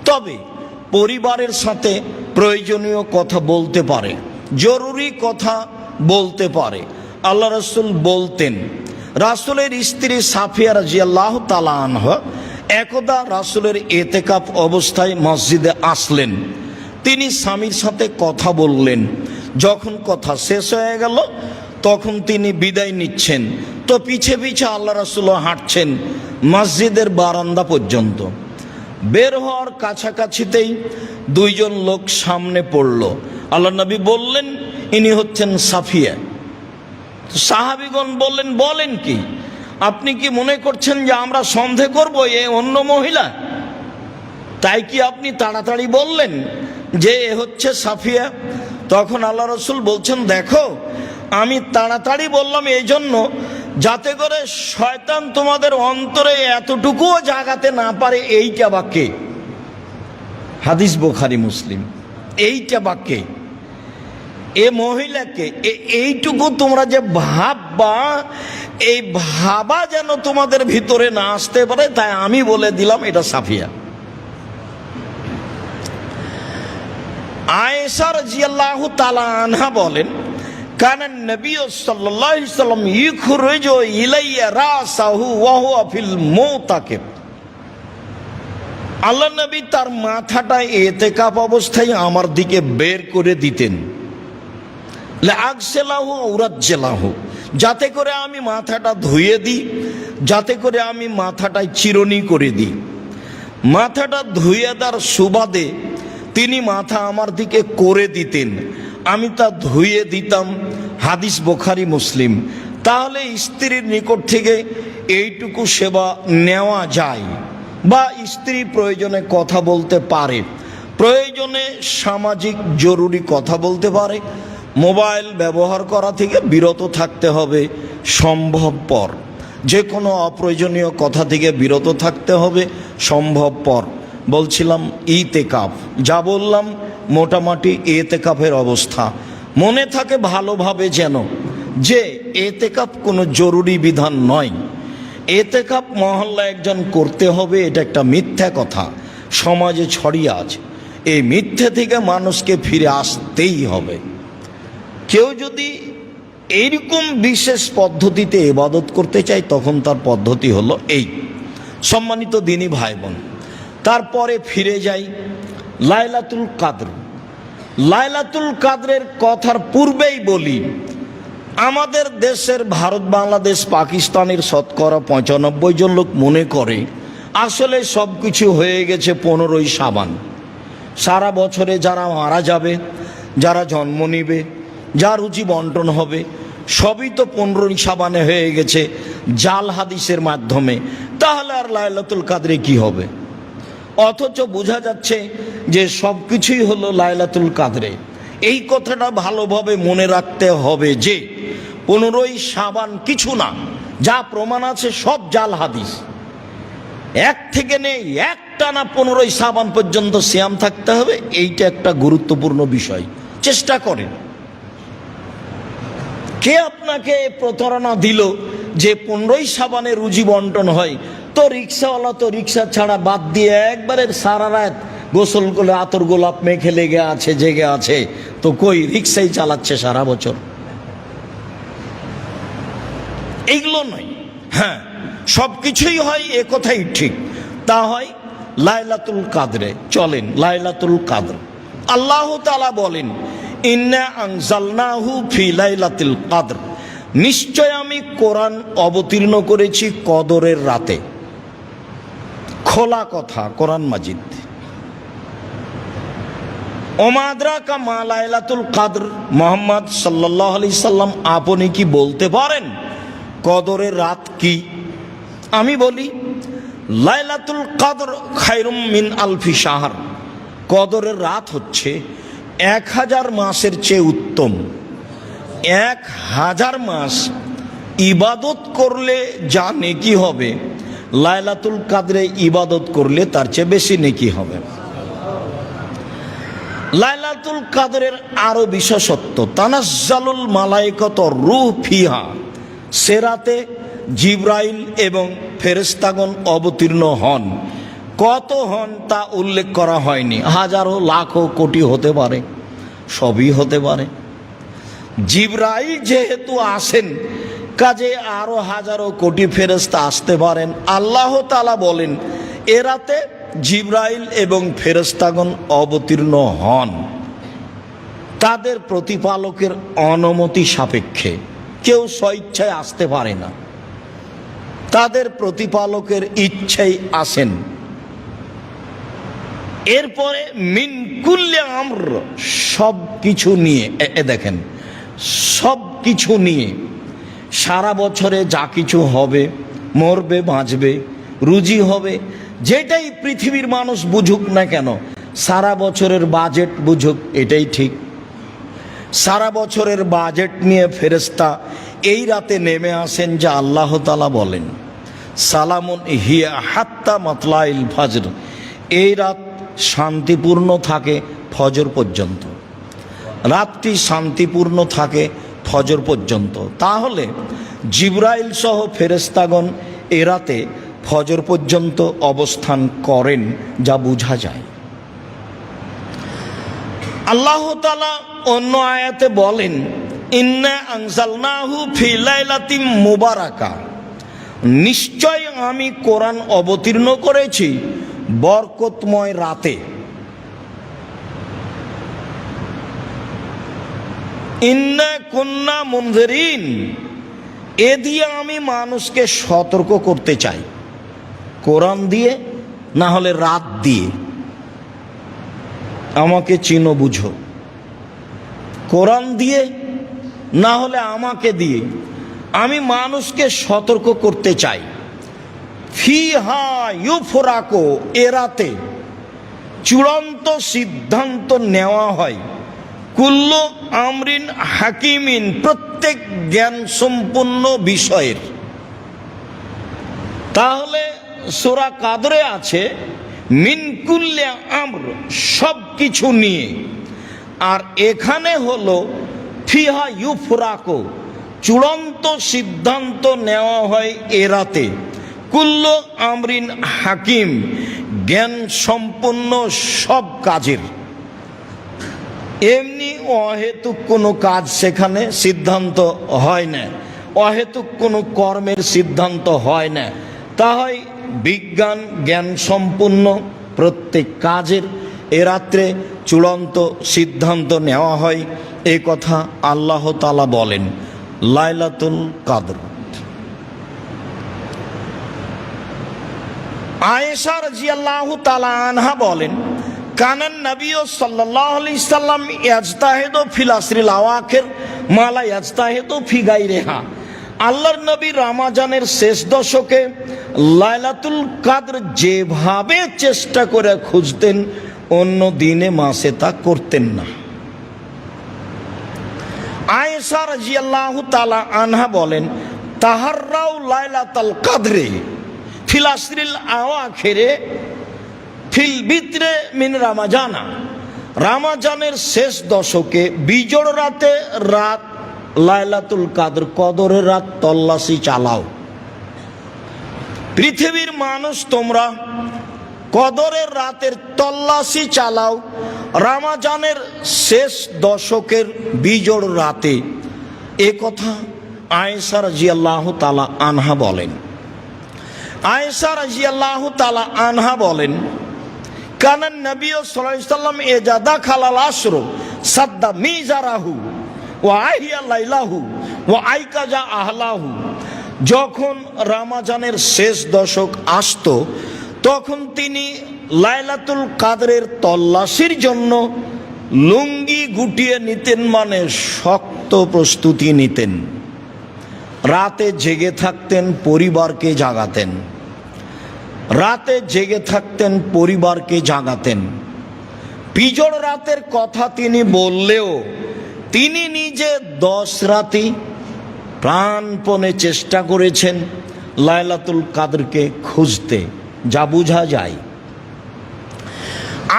তবে পরিবারের সাথে প্রয়োজনীয় কথা বলতে পারে, জরুরি কথা বলতে পারে। আল্লাহ রাসূল বলতেন, রাসূলের স্ত্রী সাফিয়া রাদিয়াল্লাহু তাআলা আনহা একদা রাসূলের এতেকাফ অবস্থায় মসজিদে আসলেন। তিনি স্বামীর সাথে কথা বললেন, যখন কথা শেষ হয়ে গেল তখন তিনি বিদায় নিচ্ছেন, তো পিছে পিছে আল্লাহ রাসূল হাঁটছেন মসজিদের বারান্দা পর্যন্ত। বের হওয়ার কাছাকাছিতেই 2 জন লোক সামনে পড়ল। আল্লাহ নবী বললেন, ইনি হচ্ছেন সাফিয়া। সাহাবীগণ বললেন, বলেন কি, আপনি কি মনে করছেন যে আমরা সন্দেহ করব এ অন্য মহিলা? তাই কি আপনি তাড়াতাড়ি বললেন? যে এ হচ্ছে সাফিয়া। তখন আল্লাহ রসুল বলছেন, দেখো আমি তাড়াতাড়ি বললাম এই জন্য যাতে করে শয়তান তোমাদের অন্তরে এতটুকুও জাগাতে না পারে। এইটা বাক্যে, হাদিস বুখারী মুসলিম, এইটা বাক্যে এ মহিলাকে এইটুকু তোমরা যে ভাববা, এই ভাবা যেন তোমাদের ভিতরে না আসতে পারে, তাই আমি বলে দিলাম এটা সাফিয়া। আয়েশা রাদিয়াল্লাহু তাআলা আনহা বলেন, কানান নবী সাল্লাল্লাহু আলাইহি সাল্লাম ইখরুজু ইলাইয়া রাসাহু ওয়া হুয়া ফিল মুতাকিব। আল্লাহ নবী তার মাথাটা ইতিকাফ অবস্থায় আমার দিকে বের করে দিতেন, লাগসেলাহু উরাজ্জেলাহু, যাতে করে আমি মাথাটা ধুয়ে দিই, যাতে করে আমি মাথাটায় চিরুনি করে দিই। মাথাটা ধুয়ে দেওয়ার সুবাদে তিনি মাথা আমার দিকে করে দিতেন, আমি তা ধুয়ে দিতাম। হাদিস বুখারী মুসলিম। তাহলে স্ত্রীর নিকট থেকে এইটুকু সেবা নেওয়া যায়, বা স্ত্রী প্রয়োজনে কথা বলতে পারে, প্রয়োজনে সামাজিক জরুরি কথা বলতে পারে, মোবাইল ব্যবহার করা থেকে বিরত থাকতে হবে সম্ভবপর, যে কোনো অপ্রয়োজনীয় কথা থেকে বিরত থাকতে হবে সম্ভবপর। বলছিলাম ইতেকাফ, যা বললাম মোটামুটি ইতেকাফের অবস্থা। মনে থাকে ভালোভাবে যেন যে ইতেকাফ কোনো জরুরি বিধান নয়। ইতেকাফ মহল্লা একজন করতে হবে, এটা একটা মিথ্যা কথা সমাজে ছড়িয়ে আছে। এই মিথ্যা থেকে মানুষকে ফিরে আসতেই হবে। কেউ যদি এইরকম বিশেষ পদ্ধতিতে ইবাদত করতে চায়, তখন তার পদ্ধতি হলো এই। সম্মানিত দিনী ভাই বোন, তারপরে ফিরে যাই লাইলাতুল কাদর। লাইলাতুল কাদরের কথার পূর্বেই বলি, আমাদের দেশের ভারত, বাংলাদেশ, পাকিস্তানের শতকরা 95 জন লোক মনে করে আসলে সব কিছু হয়ে গেছে 15ই শাবান। সারা বছরে যারা মারা যাবে, যারা জন্ম নিবে, যার রুচি বন্টন হবে, সবই তো 15ই শাবানে হয়ে গেছে জাল হাদিসের মাধ্যমে। তাহলে আর লাইলাতুল কাদরে কি হবে? অথচ বোঝা যাচ্ছে যে সব কিছুই হলো লাইলাতুল কাদরে। এই কথাটা ভালোভাবে মনে রাখতে হবে যে 15ই শাবান কিছু না, যা প্রমাণ আছে সব জাল হাদিস। এক থেকে নেই একটানা 15ই শাবান পর্যন্ত সিয়াম থাকতে হবে, এইটা একটা গুরুত্বপূর্ণ বিষয়। চেষ্টা করেন। কে আপনাকে প্রতারণা দিল যে 15ই শাবানে রুজি বন্টন হয়? তো রিক্সাওয়ালা তো রিক্সা ছাড়া বাদ দিয়ে একবারে সারা রাত গোসল করে আতর গোলাপ মেখে লেগে আছে, জেগে আছে, তো কই রিক্সাই চালাচ্ছে সারা বছর। এইগুলো নয়। হ্যাঁ, সব কিছুই হয়, এ কথাই ঠিক। তা হয় লাইলাতুল কাদরে। চলেন লাইলাতুল কাদর। আল্লাহ তাআলা বলেন, ইন্না আনজালনাহু ফি লাইলাতুল কাদর, নিশ্চয় আমি কোরআন অবতীর্ণ করেছি কদরের রাতে। খোলা কথা কোরআন মাজিদ। ওমা আদরাকা মা লাইলাতুল কাদর, মুহাম্মদ সাল্লাল্লাহু আলাইহি সাল্লাম আপনি কি বলতে পারেন কদরের রাত কি? আমি বলি, লাইলাতুল কাদর খায়রুম মিন আলফি শাহর, কদরের রাত হচ্ছে 1000 মাসের চেয়ে উত্তম। 1000 মাস ইবাদত করলে যা নেকি হবে, লাইলাতুল কাদরে ইবাদত করলে তার চেয়ে বেশি নেকি হবে। লাইলাতুল কাদরের আরো বিশেষত্ব, তানাজ্জালুল মালায়েকাতু রূহ ফিহা, সে রাতে জিবরাইল এবং ফেরেশতাগণ অবতীর্ণ হন। কত হন তা উল্লেখ করা হয়নি, হাজারো লাখো কোটি হতে পারে, সবই হতে পারে। জিবরাইল যেহেতু আসেন, কাজে আরো হাজারো কোটি ফেরেশতা আসতে পারেন। আল্লাহ তাআলা বলেন, এ রাতে জিবরাইল এবং ফেরেশতাগণ অবতীর্ণ হন তাদের প্রতিপালকের অনুমতি সাপেক্ষে। কেউ স্বইচ্ছায় আসতে পারে না, তাদের প্রতিপালকের ইচ্ছাই আসেন। এরপরে মিন কুল্লি আমর, সব কিছু নিয়ে, দেখেন সব কিছু নিয়ে, সারা বছরে যা কিছু হবে, মরবে বাঁচবে, রুজি হবে, যেটাই পৃথিবীর মানুষ বুঝুক না কেন, সারা বছরের বাজেট বুঝুক, এটাই ঠিক। সারা বছরের বাজেট নিয়ে ফেরেশতা এই রাতে নেমে আসেন, যা আল্লাহ তাআলা বলেন সালামুন হিয়া হাত্তা মাতলাইল ফজর, এই রাত শান্তিপূর্ণ থাকে ফজর পর্যন্ত, রাতটি শান্তিপূর্ণ থাকে ফজর পর্যন্ত। তাহলে জিবরাইল সহ ফেরেশতাগণ এ রাতে ফজর পর্যন্ত অবস্থান করেন, যা বোঝা যায়। আল্লাহ তাআলা অন্য আয়াতে বলেন ইন্না আনজালনাহু ফি লাইলাতিম মুবারাকা, নিশ্চয় আমি কোরআন অবতীর্ণ করেছি বরকতময় রাতে। ইন্না কুন্না মুনজিরিন, এ দিয়ে আমি মানুষকে সতর্ক করতে চাই, কোরআন দিয়ে না হলে রাত দিয়ে। আমাকে চিনো বুঝো, কোরআন দিয়ে না হলে আমাকে দিয়ে আমি মানুষকে সতর্ক করতে চাই। ফিহা ইউফরাকো, এ রাতে চূড়ান্ত সিদ্ধান্ত নেওয়া হয় কুল্লু আমরিন হাকিমিন, প্রত্যেক জ্ঞান সম্পন্ন বিষয়ের। তাহলে সূরা কাদরে আছে মিন কুল্লি আমর, সব কিছু নিয়ে। আর এখানে হলো ফিহা ইউফরাকো, চূড়ান্ত সিদ্ধান্ত নেওয়া হয় এ রাতে কুল্লু আমরিন হাকিম, জ্ঞান সম্পন্ন সব কাজের। এমনি অহেতুক কোনো কাজ সেখানে সিদ্ধান্ত হয় না, অহেতুক কোনো কর্মের সিদ্ধান্ত হয় না। তা হয় বিজ্ঞান জ্ঞান সম্পূর্ণ প্রত্যেক কাজের এ রাত্রে চূড়ান্ত সিদ্ধান্ত নেওয়া হয়, এ কথা আল্লাহ তাআলা বলেন লাইলাতুল কদর। আয়েশা রাদিয়াল্লাহু তাআলা আনহা বলেন কানান নবী সাল্লাল্লাহু আলাইহি সাল্লাম ইয়াজতাহিদু ফিল আসরিল আওয়াখির মা লা ইয়াজতাহিদু ফি গায়রিহা, আল্লাহর নবী রমজানের শেষ দশকে লাইলাতুল কদর যেভাবে চেষ্টা করে খুঁজতেন অন্য দিনে মাসে তা করতেন না। আয়েশা রাদিয়াল্লাহু তাআলা আনহা বলেন তাহাররাউ লাইলাতুল কদরে ফিল আসরিল আওয়াখিরে ফিল বিত্রে মিন রমাজানা, রমজানের শেষ দশকে বিজোড় রাতে রাত লাইলাতুল কদর, কদরের রাত তল্লাশি চালাও। পৃথিবীর মানুষ তোমরা কদরের রাতের তল্লাশি চালাও রমজানের শেষ দশকের বিজোড় রাতে, এ কথা আয়েশা রাদিয়াল্লাহু তাআলা আনহা বলেন। আয়েশা রাদিয়াল্লাহু তাআলা আনহা বলেন কানান নবী সাল্লাল্লাহু আলাইহি সাল্লাম ইজা দাখালাল আশর সাদ্দা মিজারাহু ওয়া আহিয়া লাইলাহু ওয়া আইকাজা আহলাহু, যখন রমজানের শেষ দশক আসতো তখন তিনি লাইলাতুল কদরের তল্লাশির জন্য লুঙ্গি গুটিয়ে নিতেন, মানে শক্ত প্রস্তুতি নিতেন। রাতে জেগে থাকতেন, পরিবারকে জাগাতেন, রাতে জেগে থাকতেন, পরিবারকে জাগাতেন। বিজোড় রাতের কথা তিনি বললেও তিনি নিজে 10 রাতি প্রাণপণে চেষ্টা করেছেন লাইলাতুল কদরকে খুঁজতে, যা বোঝা যায়।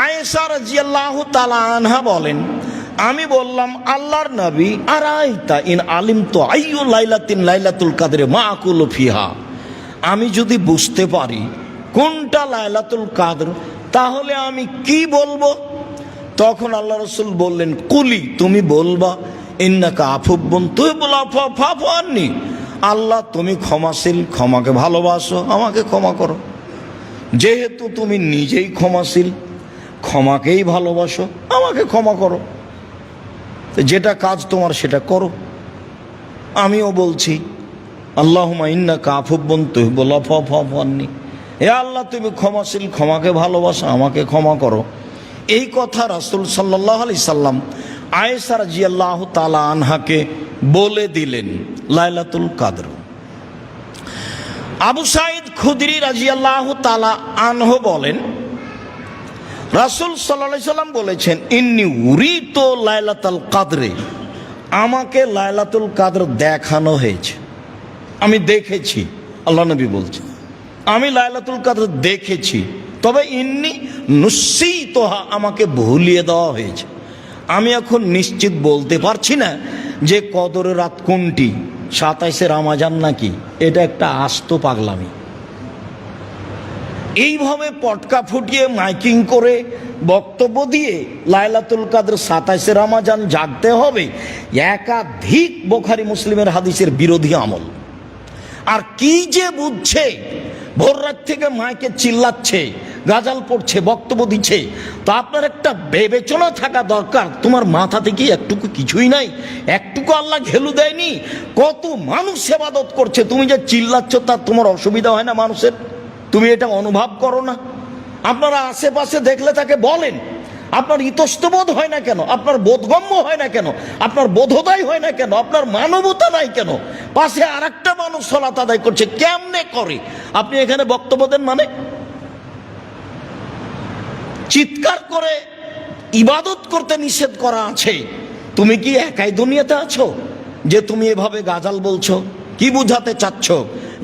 আয়েশা রাদিয়াল্লাহু তাআলা আনহা বলেন আমি বললাম আল্লাহর নবী আরাইতা ইন আলিমতু আইয়ু লাইলাতিন লাইলাতুল কদরে মা আকুলু ফিহা, আমি যদি বুঝতে পারি কোনটা লাইলাতুল কদর তাহলে আমি কি বলবো? তখন আল্লাহ রাসূল বললেন কুলি, তুমি বলবা ইন্নাকা আফুবুন তুহিব্বুল আফওয়া ফাফু আন্নি, আল্লাহ তুমি ক্ষমাশীল, ক্ষমাকে ভালোবাসো, আমাকে ক্ষমা করো। যেহেতু তুমি নিজেই ক্ষমাশীল, ক্ষমাকেই ভালোবাসো, আমাকে ক্ষমা করো। যেটা কাজ তোমার সেটা করো। আমিও বলছি আল্লাহুম্মা ইন্নাকা আফুবুন তুহিব্বুল আফওয়া ফাফু আন্নি, হে আল্লাহ তুমি ক্ষমাশীল, ক্ষমাকে ভালোবাসো, আমাকে ক্ষমা করো। এই কথা রাসূল সাল্লাল্লাহু আলাইহি সাল্লাম আয়েশা রাদিয়াল্লাহু তাআলা আনহাকে বলে দিলেন লাইলাতুল কদর। আবু সাঈদ খুদরি রাদিয়াল্লাহু তাআলা আনহু বলেন রাসূল সাল্লাল্লাহু আলাইহি সাল্লাম বলেছেন, ইন্নী উরিতু লাইলাতুল কদরে, আমাকে লাইলাতুল কদর দেখানো হয়েছে, আমি দেখেছি। আল্লাহ নবী বলছেন আমি লাইলাতুল কদর দেখেছি, তবে ইন্নী নুসিতুহা, আমাকে ভুলিয়ে দেওয়া হয়েছে। আমি এখন নিশ্চিত বলতে পারছি না যে কদরের রাত কোনটি, 27শে রমজান নাকি, এটা একটা আস্ত পাগলামি। এইভাবে পটকা ফুটিয়ে মাইকিং করে বক্তব্য দিয়ে লাইলাতুল কদর 27শে রমজান জাগতে হবে, একাধিক বুখারী মুসলিমের হাদিসের বিরোধী আমল। আর কি যে বুঝছে, ভোর রাত থেকে মাইকে চিল্লাচ্ছে, গাজাল পড়ছে, বক্তব্য দিচ্ছে, তো আপনার একটা বিবেচনা থাকা দরকার। তোমার মাথাতে কি একটুকু কিছুই নাই? একটুকু আল্লাহ ঘেলু দেয়নি? কত মানুষ ইবাদত করছে, তুমি যে চিল্লাচ্ছ তার তোমার অসুবিধা হয় না মানুষের? তুমি এটা অনুভব করো না? আপনারা আশেপাশে দেখলে তাকে বলেন, আপনার ইতস্তবোধ হয় না কেন? আপনার বোধগম্য হয় না কেন? আপনার বোধোদয় হয় না কেন? আপনার মানবতা নাই কেন? পাশে আর একটা মানুষ সালাত আদায় করছে, কেমনে করে আপনি এখানে বক্তব্য দেন? মানে চিৎকার করে ইবাদত করতে নিষেধ করা আছে, তুমি কি একাই দুনিয়াতে আছো যে তুমি এভাবে গাজাল বলছো? কি বুঝাতে চাচ্ছ?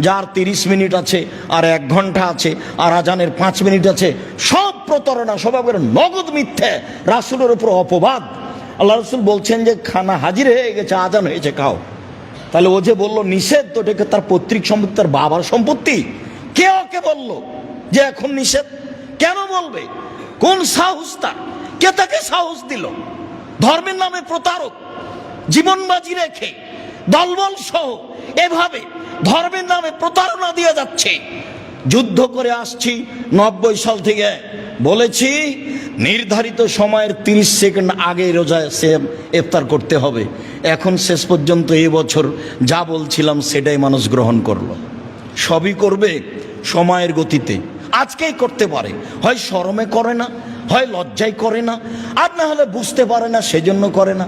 যার 30 মিনিট আছে, আর 1 ঘন্টা আছে, আর আজানের 5 মিনিট আছে, সব প্রতারণা, সব নগদ মিথ্যে, রাসূলের উপর অপবাদ। আল্লাহ রাসূল বলছেন যে খানা হাজির হয়ে গেছে, আজান হয়েছে, খাও। তাহলে ও যে বললো নিষেধ, তো এটাকে তার পৈতৃক সম্পত্তি, তার বাবার সম্পত্তি। কে ওকে বললো যে এখন নিষেধ? কেন বলবে? কোন সাহস তার? কে তাকে সাহস দিল? ধর্মের নামে প্রতারক, জীবন বাজি রেখে দলবল সহ এভাবে ধর্মের নামে প্রতারণা দিয়ে যাচ্ছে। যুদ্ধ করে আসছি 90 সাল থেকে, বলেছি নির্ধারিত সময়ের 30 সেকেন্ড আগে রোজা ইফতার করতে হবে। এখন শেষ পর্যন্ত এবছর যা বলছিলাম সেটাই মানুষ গ্রহণ করলো। সবই করবে সময়ের গতিতে, আজকেই করতে পারে, হয় শরমে করে না, হয় লজ্জায় করে না, আর না হলে বুঝতে পারে না সেজন্য করে না।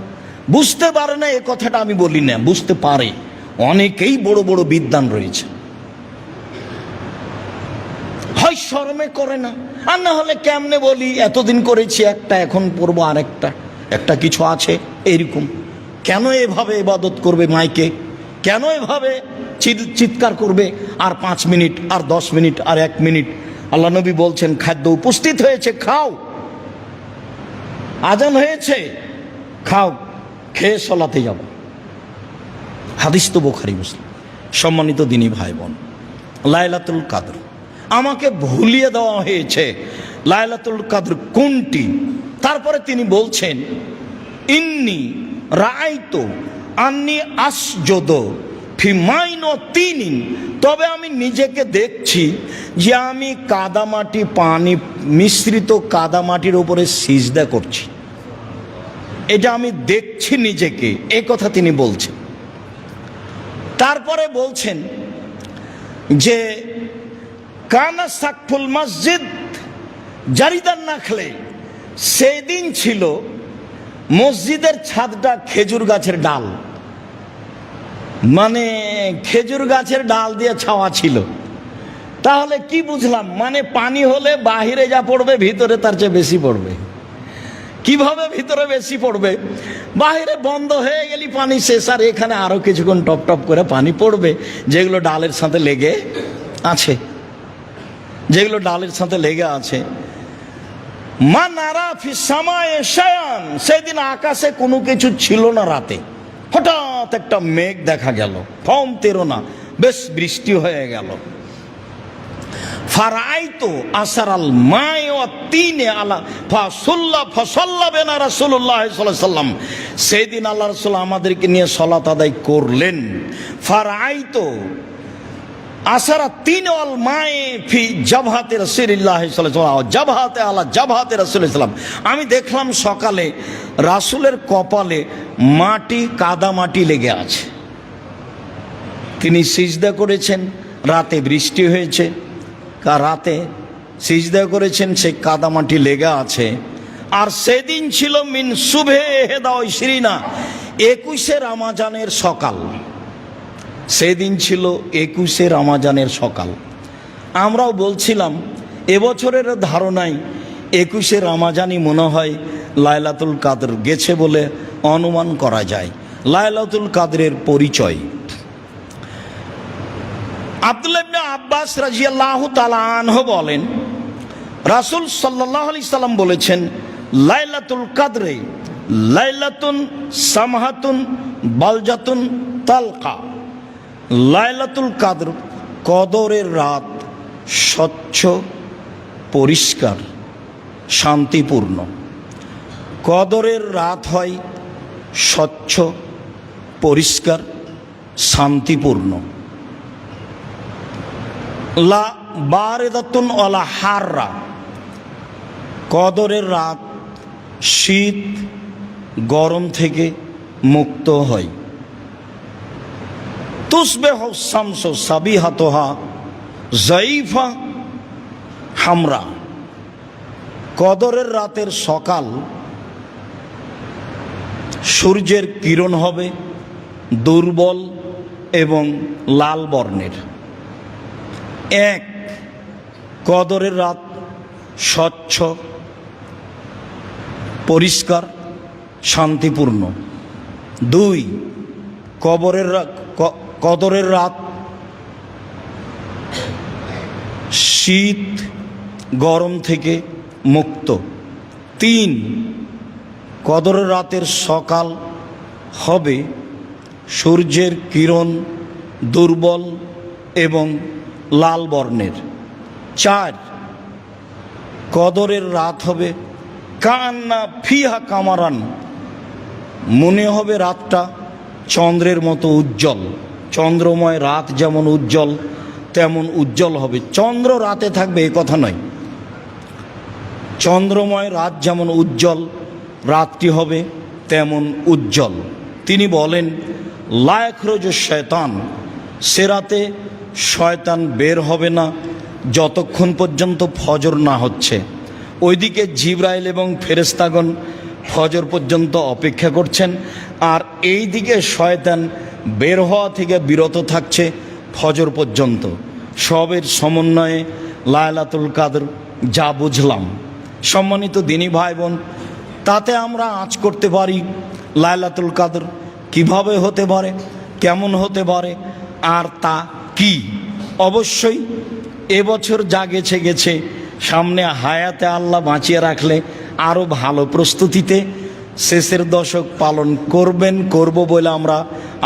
বুঝতে পারে না এ কথাটা আমি বলি না, বুঝতে পারে, অনেকেই বড় বড় বিদ্বান রয়েছে। হয় শরমে করে না, আর না হলে কেমনে বলি এতদিন করেছি একটা, এখন পড়বো আরেকটা, একটা কিছু আছে এইরকম। কেন এভাবে ইবাদত করবে মাইকে? কেন এভাবে চিৎকার করবে? আর 5 মিনিট, আর 10 মিনিট, আর 1 মিনিট। আল্লাহ নবী বলছেন খাদ্য উপস্থিত হয়েছে, খাও। আজান হয়েছে, খাও, খেয়ে সলাতে যাব। হাদিস তো বুখারী মুসলিম। সম্মানিত দিনী ভাই বোন, লাইলাতুল কদর আমাকে ভুলিয়ে দেওয়া হয়েছে, লাইলাতুল কদর কোনটি? তারপরে তিনি বলছেন ইন্নী রাআইতু আন্নী আসজুদু ফি মাইনাতিন, তবে আমি নিজেকে দেখছি যে আমি কাদামাটি, পানি মিশ্রিত কাদামাটির উপরে সিজদা করছি। এটা আমি দেখছি নিজেকে, এ কথা তিনি বলছেন। তারপরে বলছেন যে কানা সাকফুল মসজিদ জারিদান নাখলে, সেই দিন ছিল মসজিদের ছাদটা খেজুর গাছের ডাল, মানে খেজুর গাছের ডাল দিয়ে ছাওয়া ছিল। তাহলে কি বুঝলাম? মানে পানি হলে বাহিরে যা পড়বে ভিতরে তার চেয়ে বেশি পড়বে। কিভাবে ভিতরে বেশি পড়বে? বাহিরে বন্ধ হয়ে গেলি পানি শেষ, আর এখানে আরো কিছুক্ষণ টপ টপ করে পানি পড়বে, যেগুলো ডালের সাথে লেগে আছে, যেগুলো ডালের সাথে লেগে আছে। মা নারা ফি সামায়ে শায়ান, সেদিন আকাশে কোনো কিছু ছিল না। রাতে হঠাৎ একটা মেঘ দেখা গেল, ফম তেরো না, বেশ বৃষ্টি হয়ে গেল। ফারাইতু আসারাল মাই ওয়া তিনে আলা ফাসাল্লা বিনা রাসূলুল্লাহ সাল্লাল্লাহু আলাইহি সাল্লাম, সেদিন আল্লাহ রাসূল আমাদেরকে নিয়ে সালাত আদায় করলেন। ফারাইতু আসারা তিন আল মাই ফি জাবহাতে রাসূলুল্লাহ সাল্লাল্লাহু আলাইহি জাবহাতে আলা জাবহাতে রাসূলুল্লাহ, আমি দেখলাম সকালে রাসূলের কপালে মাটি, কাদা মাটি লেগে আছে। তিনি সিজদা করেছেন, রাতে বৃষ্টি হয়েছে, রাতে সিজদা করেছেন, সেই কাদামাটি লেগে আছে। আর সেদিন ছিল মিন সুবহে হেদা ইশরিনা, 21শে রমজানের সকাল। সেদিন ছিল 21শে রমজানের সকাল। আমরাও বলছিলাম এবছরের ধারণায় 21শে রমাজানই মনে হয় লাইলাতুল কাদর গেছে বলে অনুমান করা যায়। লাইলাতুল কাদরের পরিচয় আব্দুল্লাহ ইবনে আব্বাস রাদিয়াল্লাহু তাআলা আনহু বলেন, রাসূল সাল্লাল্লাহু আলাইহি সাল্লাম বলেছেন, লাইলাতুল কাদরে লাইলাতুন সামহাতুন বালজাতুন তালকা। লাইলাতুল কাদর কদরের রাত, স্বচ্ছ, পরিষ্কার, শান্তিপূর্ণ। কদরের রাত হয় স্বচ্ছ, পরিষ্কার, শান্তিপূর্ণ। লা বারেদাতুন ওয়ালা হাররা। কদরের রাত শীত গরম থেকে মুক্ত হয়। তুসবিহু শামসু সাবিহাতুহা যায়ফা হামরা। কদরের রাতের সকাল সূর্যের কিরণ হবে দুর্বল এবং লাল বর্ণের। এক, কদরের রাত স্বচ্ছ, পরিষ্কার, শান্তিপূর্ণ। দুই, কদরের রাত শীত গরম থেকে মুক্ত। তিন, কদরের রাতের সকাল হবে সূর্যের কিরণ দুর্বল এবং লাল বর্ণের। চার, কদরের রাত হবে কান্না ফিহা কামারান। মনে হবে রাতটা চন্দ্রের মতো উজ্জ্বল। চন্দ্রময় রাত যেমন উজ্জ্বল তেমন উজ্জ্বল হবে। চন্দ্র রাতে থাকবে এ কথা নয়, চন্দ্রময় রাত যেমন উজ্জ্বল রাতটি হবে তেমন উজ্জ্বল। তিনি বলেন, লা ইয়াখরুজু শয়তান। সে রাতে শয়তান বের হবে না যতক্ষণ পর্যন্ত ফজর না হচ্ছে। ওইদিকে জিবরাইল এবং ফেরেশতাগণ ফজর পর্যন্ত অপেক্ষা করছেন, আর এই দিকে শয়তান বের হওয়া থেকে বিরত থাকছে ফজর পর্যন্ত। সবের সমন্বয়ে লাইলাতুল কাদর যা বুঝলাম। সম্মানিত দিনী ভাই বোন, তাতে আমরা আঁচ করতে পারি লাইলাতুল কাদর কিভাবে হতে পারে, কেমন হতে পারে, আর তা কি। অবশ্যই এবছর যা গেছে গেছে, সামনে হায়াতে আল্লাহ বাঁচিয়ে রাখলে আরও ভালো প্রস্তুতিতে শেষের দশক পালন করব বলে আমরা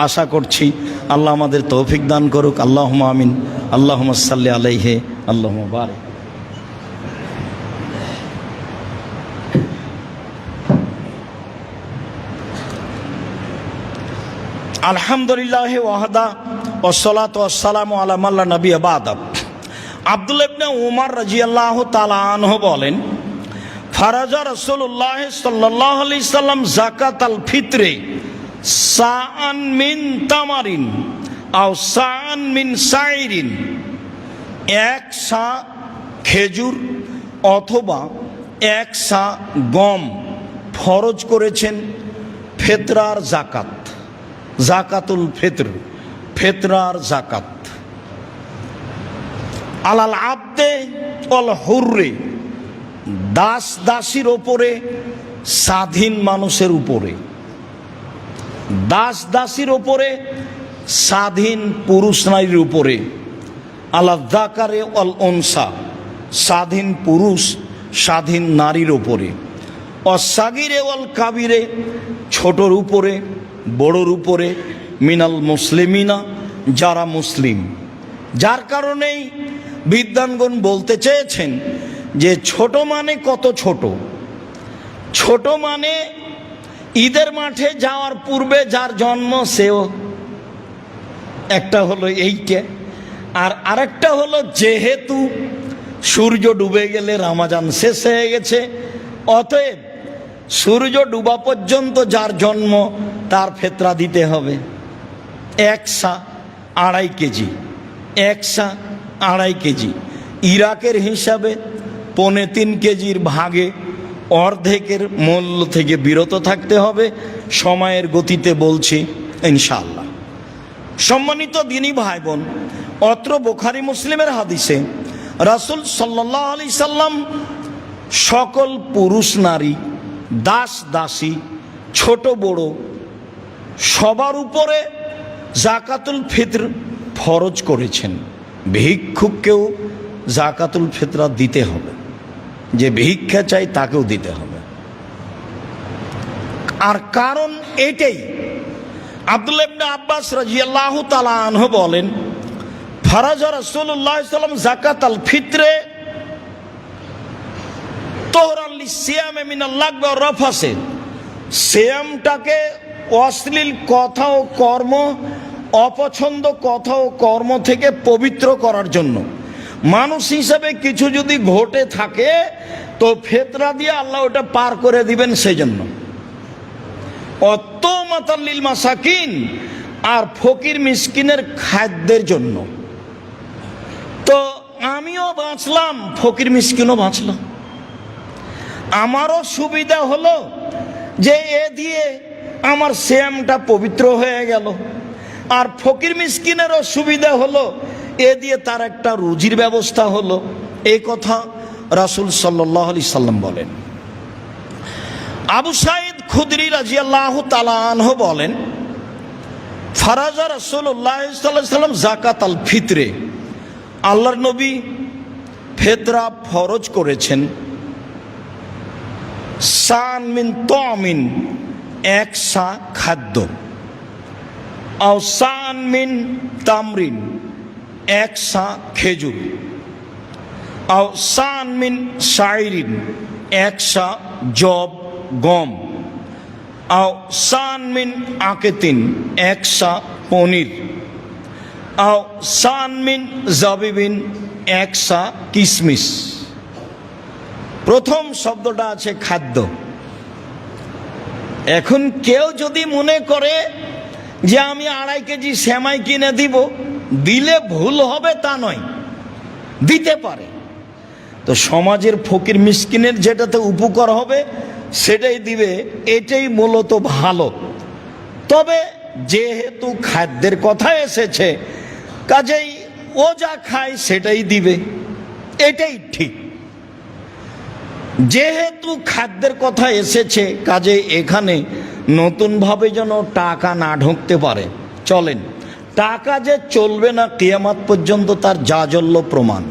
আশা করছি। আল্লাহ আমাদের তৌফিক দান করুক। আল্লাহুম্মা আমিন। আল্লাহুম্মা সাল্লি আলাইহি আল্লাহুম্মা বারিক। আলহামদুলিল্লাহ ওয়াহদা ওয়াসসালাতু ওয়াসসালামু আলা মান লা নাবিয়্যা বা'দা। আব্দুল্লাহ ইবনে উমর রাদিয়াল্লাহু তাআলা আনহু বলেন, ফারাজা রাসূলুল্লাহ সাল্লাল্লাহু আলাইহি সাল্লাম যাকাতাল ফিতরে সাআন মিন তামারিন আও সাআন মিন সাইরিন। এক সা খেজুর অথবা এক সা গম ফরজ করেছেন ফিতরার যাকাত, যাকাতুল ফিতর, ফিতরার যাকাত। আলাল আবদে ওয়াল হুররে। দাস দাসীর ওপরে, স্বাধীন মানুষের উপরে। দাস দাসীর ওপরে, স্বাধীন পুরুষ নারীর উপরে। আলা যাকারে ওয়াল উনসা। স্বাধীন পুরুষ স্বাধীন নারীর উপরে। অসাগিরে ওয়াল কাবিরে। ছোটর উপরে বড়র উপরে। মিনাল মুসলিমিনা। যারা মুসলিম। যার কারণেই বিদ্বানগণ বলতে চেয়েছেন যে ছোট মানে কত ছোট। ছোট মানে ঈদের মাঠে যাওয়ার পূর্বে যার জন্ম সেও একটা হলো এইকে, আর আরেকটা হলো যেহেতু সূর্য ডুবে গেলে রমজান শেষ হয়ে গেছে, অতএব সূর্য ডুবা পর্যন্ত যার জন্ম তার ফিতরা দিতে হবে। এক সা 2.5 কেজি। এক সা 2.5 কেজি। ইরাকের হিসাবে 3.25 কেজির ভাগে অর্ধেকের মূল্য থেকে বিরত থাকতে হবে। সময়ের গতিতে বলছি ইনশাআল্লাহ। সম্মানিত দিনী ভাই বোন, অত্র বুখারী মুসলিমের হাদিসে রাসূল সাল্লাল্লাহু আলাইহি সাল্লাম সকল পুরুষ নারী, দাস দাসী, ছোট বড় সবার উপরে জাকাতুল ফিতর ফরজ করেছেন। ভিক্ষুককেও জাকাতুল ফিতরা দিতে হবে, যে ভিক্ষা চাই তাকেও দিতে হবে। আর কারণ এটাই, আব্দুল্লাহ ইবনে আব্বাস রাদিয়াল্লাহু তাআলা আনহু বলেন, ফারাজা রাসূলুল্লাহ সাল্লাল্লাহু আলাইহি ওয়াসাল্লাম যাকাতাল ফিতরে তোহরান লিসিয়ামে মিনাল লাগব ওয়া রাফাসে, সিয়ামটাকে অশ্লীল কথা ও কর্ম, অপছন্দ কথা ও কর্ম থেকে পবিত্র করার জন্য। মানুষ হিসাবে কিছু যদি ঘটে থাকে তো ফিতরা দিয়ে আল্লাহ ওটা পার করে দিবেন, সেই জন্য। অত্তমাতাল্লিল মাসাকিন, আর ফকির মিসকিনের খাদ্যের জন্য। তো আমিও বাঁচলাম, ফকির মিসকিনও বাঁচলাম, আমারও সুবিধা হলো যে এ দিয়ে আমার সিয়ামটা পবিত্র হয়ে গেল, আর ফকির মিসকিনেরও সুবিধা হলো, এ দিয়ে তার একটা রুজির ব্যবস্থা হলো। এই কথা রাসূল সাল্লাল্লাহু আলাইহি সাল্লাম বলেন। আবু সাঈদ খুদরি রাদিয়াল্লাহু তাআলা আনহু বলেন, ফারাজা রাসূলুল্লাহ সাল্লাল্লাহু আলাইহি সাল্লাম যাকাতাল ফিতরে, আল্লাহর নবী ফিতরা ফরজ করেছেন। সান মিন তামিন, এক সা খাদ্য, আও সান মিন তামরিন, এক সা খেজুর, আও সান মিন শাইরিন, এক সা জব গম, আও সান মিন আকেতিন, এক সা পনির, আও সান মিন জাবিবিন, এক সা কিশমিশ। প্রথম শব্দটা আছে খাদ্য। এখন কেউ যদি মনে করে যে আমি 2.5 কেজি সেমাই কিনে দিব, দিলে ভুল হবে তা নয়, দিতে পারে। তো সমাজের ফকির মিসকিনের যেটাতে উপকার হবে সেটাই দিবে, এটাই মূলত ভালো। তবে যেহেতু খাদ্যের কথা এসেছে, কাজেই ও যা খায় সেটাই দিবে, এটাই ঠিক। যেহেতু খাদ্যের কথা এসেছে, কাজে এখানে নতুনভাবে যেন টাকা না ঢুকতে পারে। চলেন, টাকা যে চলবে না কিয়ামত পর্যন্ত তার জাজল্য প্রমাণ।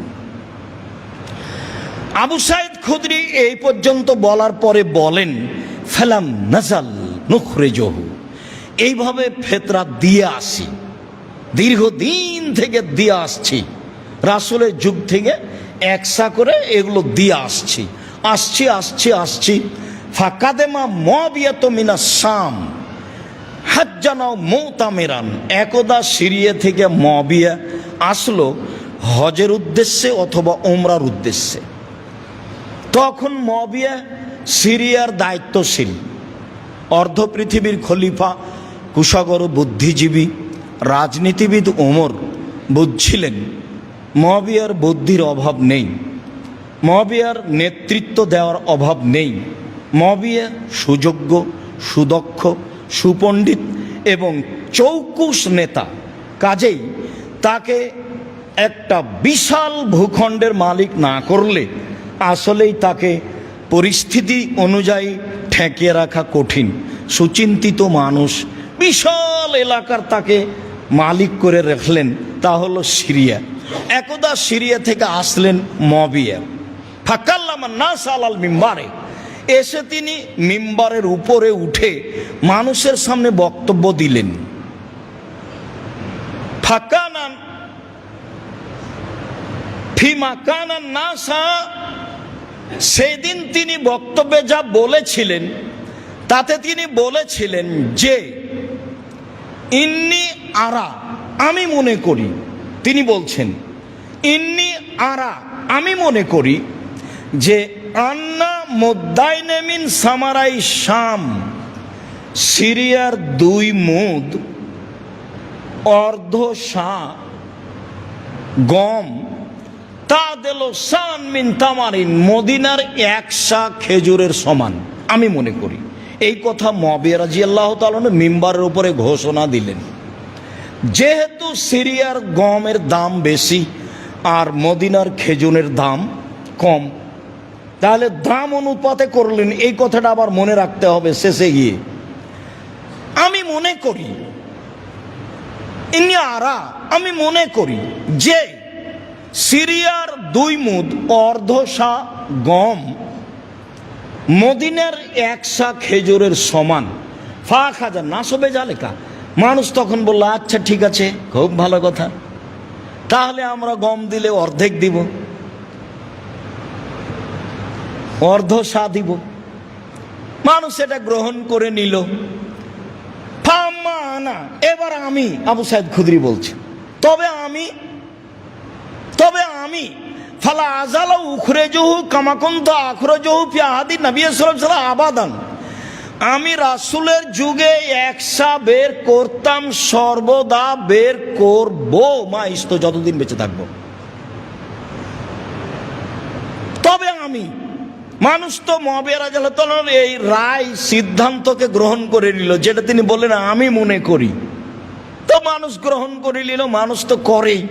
আবু সাঈদ খুদরি এই পর্যন্ত বলার পরে বলেন, ফালাম নাজাল নুখরিজহু, এইভাবে ফিতরা দিয়ে আসি, দীর্ঘদিন থেকে দিয়ে আসছি, রাসূলের যুগ থেকে একসা করে এগুলো দিয়ে আসছি। ফাকাদেমা মুআবিয়াতু মিনাস শাম হাজ্জানাও মুতামিরান, একদা সিরিয়া থেকে মুআবিয়া আসলো হজের উদ্দেশ্যে অথবা উমরার উদ্দেশ্যে। তখন মুআবিয়া সিরিয়ার দায়িত্বশীল, অর্ধ পৃথিবীর খলিফা, কুশাগর বুদ্ধিজীবী রাজনীতিবিদ ওমর বুঝছিলেন মুআবিয়ার বুদ্ধির অভাব নেই, মুআবিয়ার নেতৃত্ব দেওয়ার অভাব নেই। মুআবিয়া সুযোগ্য, সুদক্ষ, সুপণ্ডিত এবং চৌকুশ নেতা, কাজেই তাকে একটা বিশাল ভূখণ্ডের মালিক না করলে আসলেই তাকে পরিস্থিতি অনুযায়ী ঠেকিয়ে রাখা কঠিন। সুচিন্তিত মানুষ, বিশাল এলাকার তাকে মালিক করে রাখলেন, তা হলো সিরিয়া। একদা সিরিয়া থেকে আসলেন মুআবিয়া, ফাকাল্লামা নাস আলাল মিম্বারে, এসে তিনি মিম্বারের উপরে উঠে মানুষের সামনে বক্তব্য দিলেন। ফাকানান ফিমা কানান নাসা, সেদিন তিনি বক্তব্যে যা বলেছিলেন তাতে তিনি বলেছিলেন যে ইন্নি আরা, আমি মনে করি, তিনি বলছেন ইন্নি আরা, আমি মনে করি যে আন্না মুদ্দাইনে মিন সামারাই শাম, সিরিয়ার 2 মুদ অর্ধ সা গম, তা দিল সান মিন তামারিন, মদিনার 1 সা খেজুরের সমান, আমি মনে করি। এই কথা মুআবিয়া রাদিয়াল্লাহু তাআলা মিম্বারের উপরে ঘোষণা দিলেন। যেহেতু সিরিয়ার গমের দাম বেশি আর মদিনার খেজুরের দাম কম, তাহলে দাম অনুপাতে করলেন, এই কথাটা আবার মনে রাখতে হবে শেষে গিয়ে। আমি মনে করি আমি মনে করি যে সিরিয়ার 2 মুদ অর্ধশা গম মদিনার 1 শা খেজুরের সমান। ফা খাজা নাসবে জালেকা। মানুষ তখন বলল, আচ্ছা ঠিক আছে, খুব ভালো কথা, তাহলে আমরা গম দিলে অর্ধেক দিব, অর্ধশা দিব। মানুষ এটা গ্রহণ করে নিল। এবার আমি আবু সাইদ খুদরি বলছি, তবে আমি ফালা আজালা উখরেজহু কামাকুন্ত আখরজহু ফি আহাদি নবী সাল্লাল্লাহু আলাইহি ওয়াসাল্লাম আবাদান। আমি রাসূলের যুগে 1 শা বের করতাম, সর্বদা বের করব, মা ইস্ত, যতদিন বেঁচে থাকবো। তবে আমি, মানুষ তো মুআবিয়া রাদিয়াল্লাহু তাআলার এই রায় সিদ্ধান্তকে গ্রহণ করে নিল, যেটা তিনি বললেন আমি মনে করি, তো মানুষ গ্রহণ করে নিল। মানুষ তো করেই।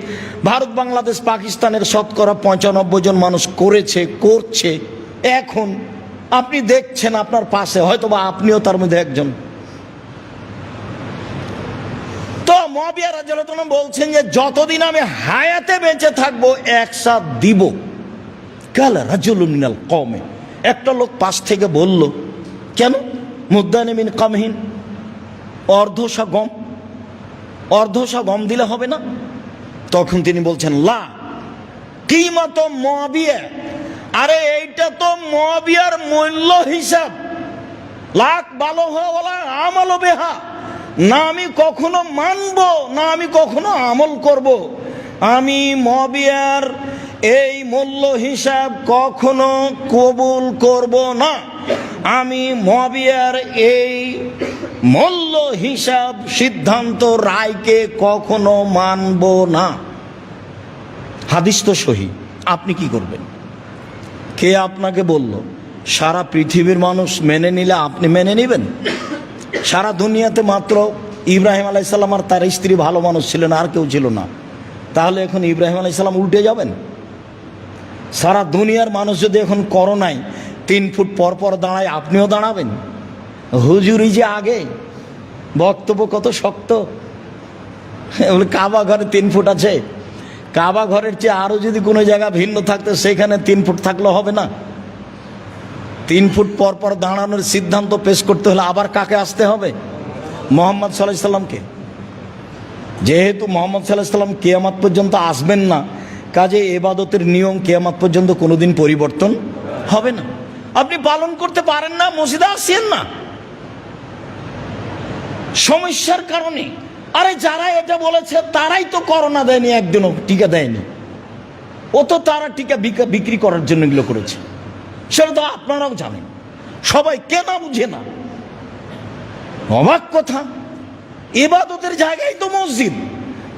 ভারত, বাংলাদেশ, পাকিস্তানের শতকরা 95 জন মানুষ করেছে, করছে। এখন আপনি দেখছেন আপনার পাশে, হয়তো বা আপনিও তার মধ্যে একজন। তো মুআবিয়া রাদিয়াল্লাহু তাআলা বলছেন যে যতদিন আমি হায়াতে বেঁচে থাকবো 1 শা দিব। কালা রাজুলুন মিনাল কওমে, একটা লোক পাশ থেকে বলল, কেন মুদ্দানি মিন কামহিন, অর্ধশা গম দিলে হবে না? তখন তিনি বলছেন, লা কিমাত মুআবিয়া, আরে এইটা তো মুআবিয়ার মূল্য হিসাব, লাখ ভালো হওয়া আমল বেহা, না আমি কখনো মানবো, না আমি কখনো আমল করব। আমি মুআবিয়ার এই মূল্য হিসাব কখনো কবুল করব না। আমি মুআবিয়ার এই মূল্য হিসাব, সিদ্ধান্ত, রায়কে কখনো মানব না। হাদিস তো সহি। আপনি কি করবেন? কে আপনাকে বলল? সারা পৃথিবীর মানুষ মেনে নিলে আপনি মেনে নেবেন? সারা দুনিয়াতে মাত্র ইব্রাহিম আলাইহিস সালাম আর তার স্ত্রী ভালো মানুষ ছিলেন, আর কেউ ছিল না। তাহলে এখন ইব্রাহিম আলাইহিস সালাম উল্টে যাবেন? সারা দুনিয়ার মানুষ যদি এখন করোনায় 3 ফুট পর পর দাঁড়ায়, আপনিও দাঁড়াবেন? হুজুরি যে আগে বক্তব্য কত শক্ত। বলে কাবা ঘরে 3 ফুট আছে, কাবা ঘরের চেয়ে আরো যদি কোনো জায়গা ভিন্ন থাকতো সেখানে 3 ফুট থাকলে হবে না? 3 ফুট পর পর দাঁড়ানোর সিদ্ধান্ত পেশ করতে হলে আবার কাকে আসতে হবে? মুহাম্মদ সাল্লাল্লাহু আলাইহি সাল্লামকে। যেহেতু মুহাম্মদ সাল্লাল্লাহু আলাইহি সাল্লাম কিয়ামত পর্যন্ত আসবেন না, কাজে ইবাদতের নিয়ম কিয়ামত পর্যন্ত কোনোদিন পরিবর্তন হবে না। আপনি পালন করতে পারেন না, মসজিদে আসেন না সমস্যার কারণে। আরে যারা এটা বলেছে তারাই তো করোনা দেয়নি, একদিনও টিকা দেয়নি। ও তো তারা টিকা বিক্রি করার জন্য এগুলো করেছে, সেটা তো আপনারাও জানেন। সবাই কেন বুঝে না? অবাক কথা, ইবাদতের জায়গায় তো মসজিদ।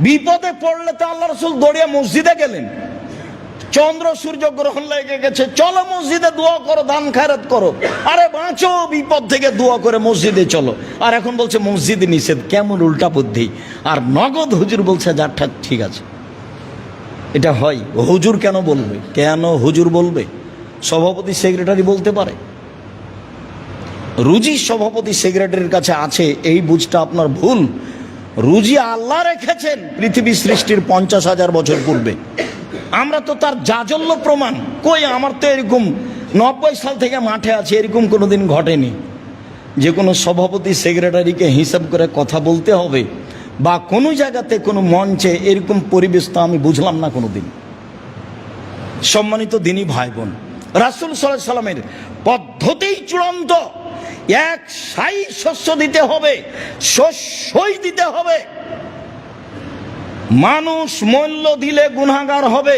বিপদে পড়লে তো আল্লাহ রাসূল দৌড়িয়ে মসজিদে গেলেন। চন্দ্র সূর্য গ্রহণ লেগে গেছে, চলো মসজিদে দোয়া করো, দান খায়রাত করো। আরে বাঁচো বিপদ থেকে, দোয়া করে মসজিদে চলো। আর এখন বলছে মসজিদে নিষেধ। কেমন উল্টা বুদ্ধি! আর নগদ হুজুর বলছে যারটা ঠিক আছে। এটা হয়? হুজুর কেন বলবে? কেন হুজুর বলবে? সভাপতি সেক্রেটারি বলতে পারে। রুজি সভাপতি সেক্রেটারির কাছে আছে, এই বুঝটা আপনার ভুল। রুজি আল্লাহ রেখেছেন পৃথিবী সৃষ্টির 50,000 বছর পূর্বে। আমরা তো তার জাজল্য প্রমাণ। কই, আমার তো এরকম 90 সাল থেকে মাঠে আছে, এরকম কোনোদিন ঘটেনি যে কোনো সভাপতি সেক্রেটারিকে হিসাব করে কথা বলতে হবে, বা কোনো জায়গাতে কোনো মঞ্চে এরকম পরিবেশ তো আমি বুঝলাম না কোনোদিন। সম্মানিত দিনী ভাই বোন, রাসূল সাল্লাল্লাহু আলাইহি সাল্লামের পদ্ধতিই চূড়ান্ত। 1 সাই শস্য দিতে হবে, শস্যই দিতে হবে। মানুষ মূল্য দিলে গুনাহগার হবে,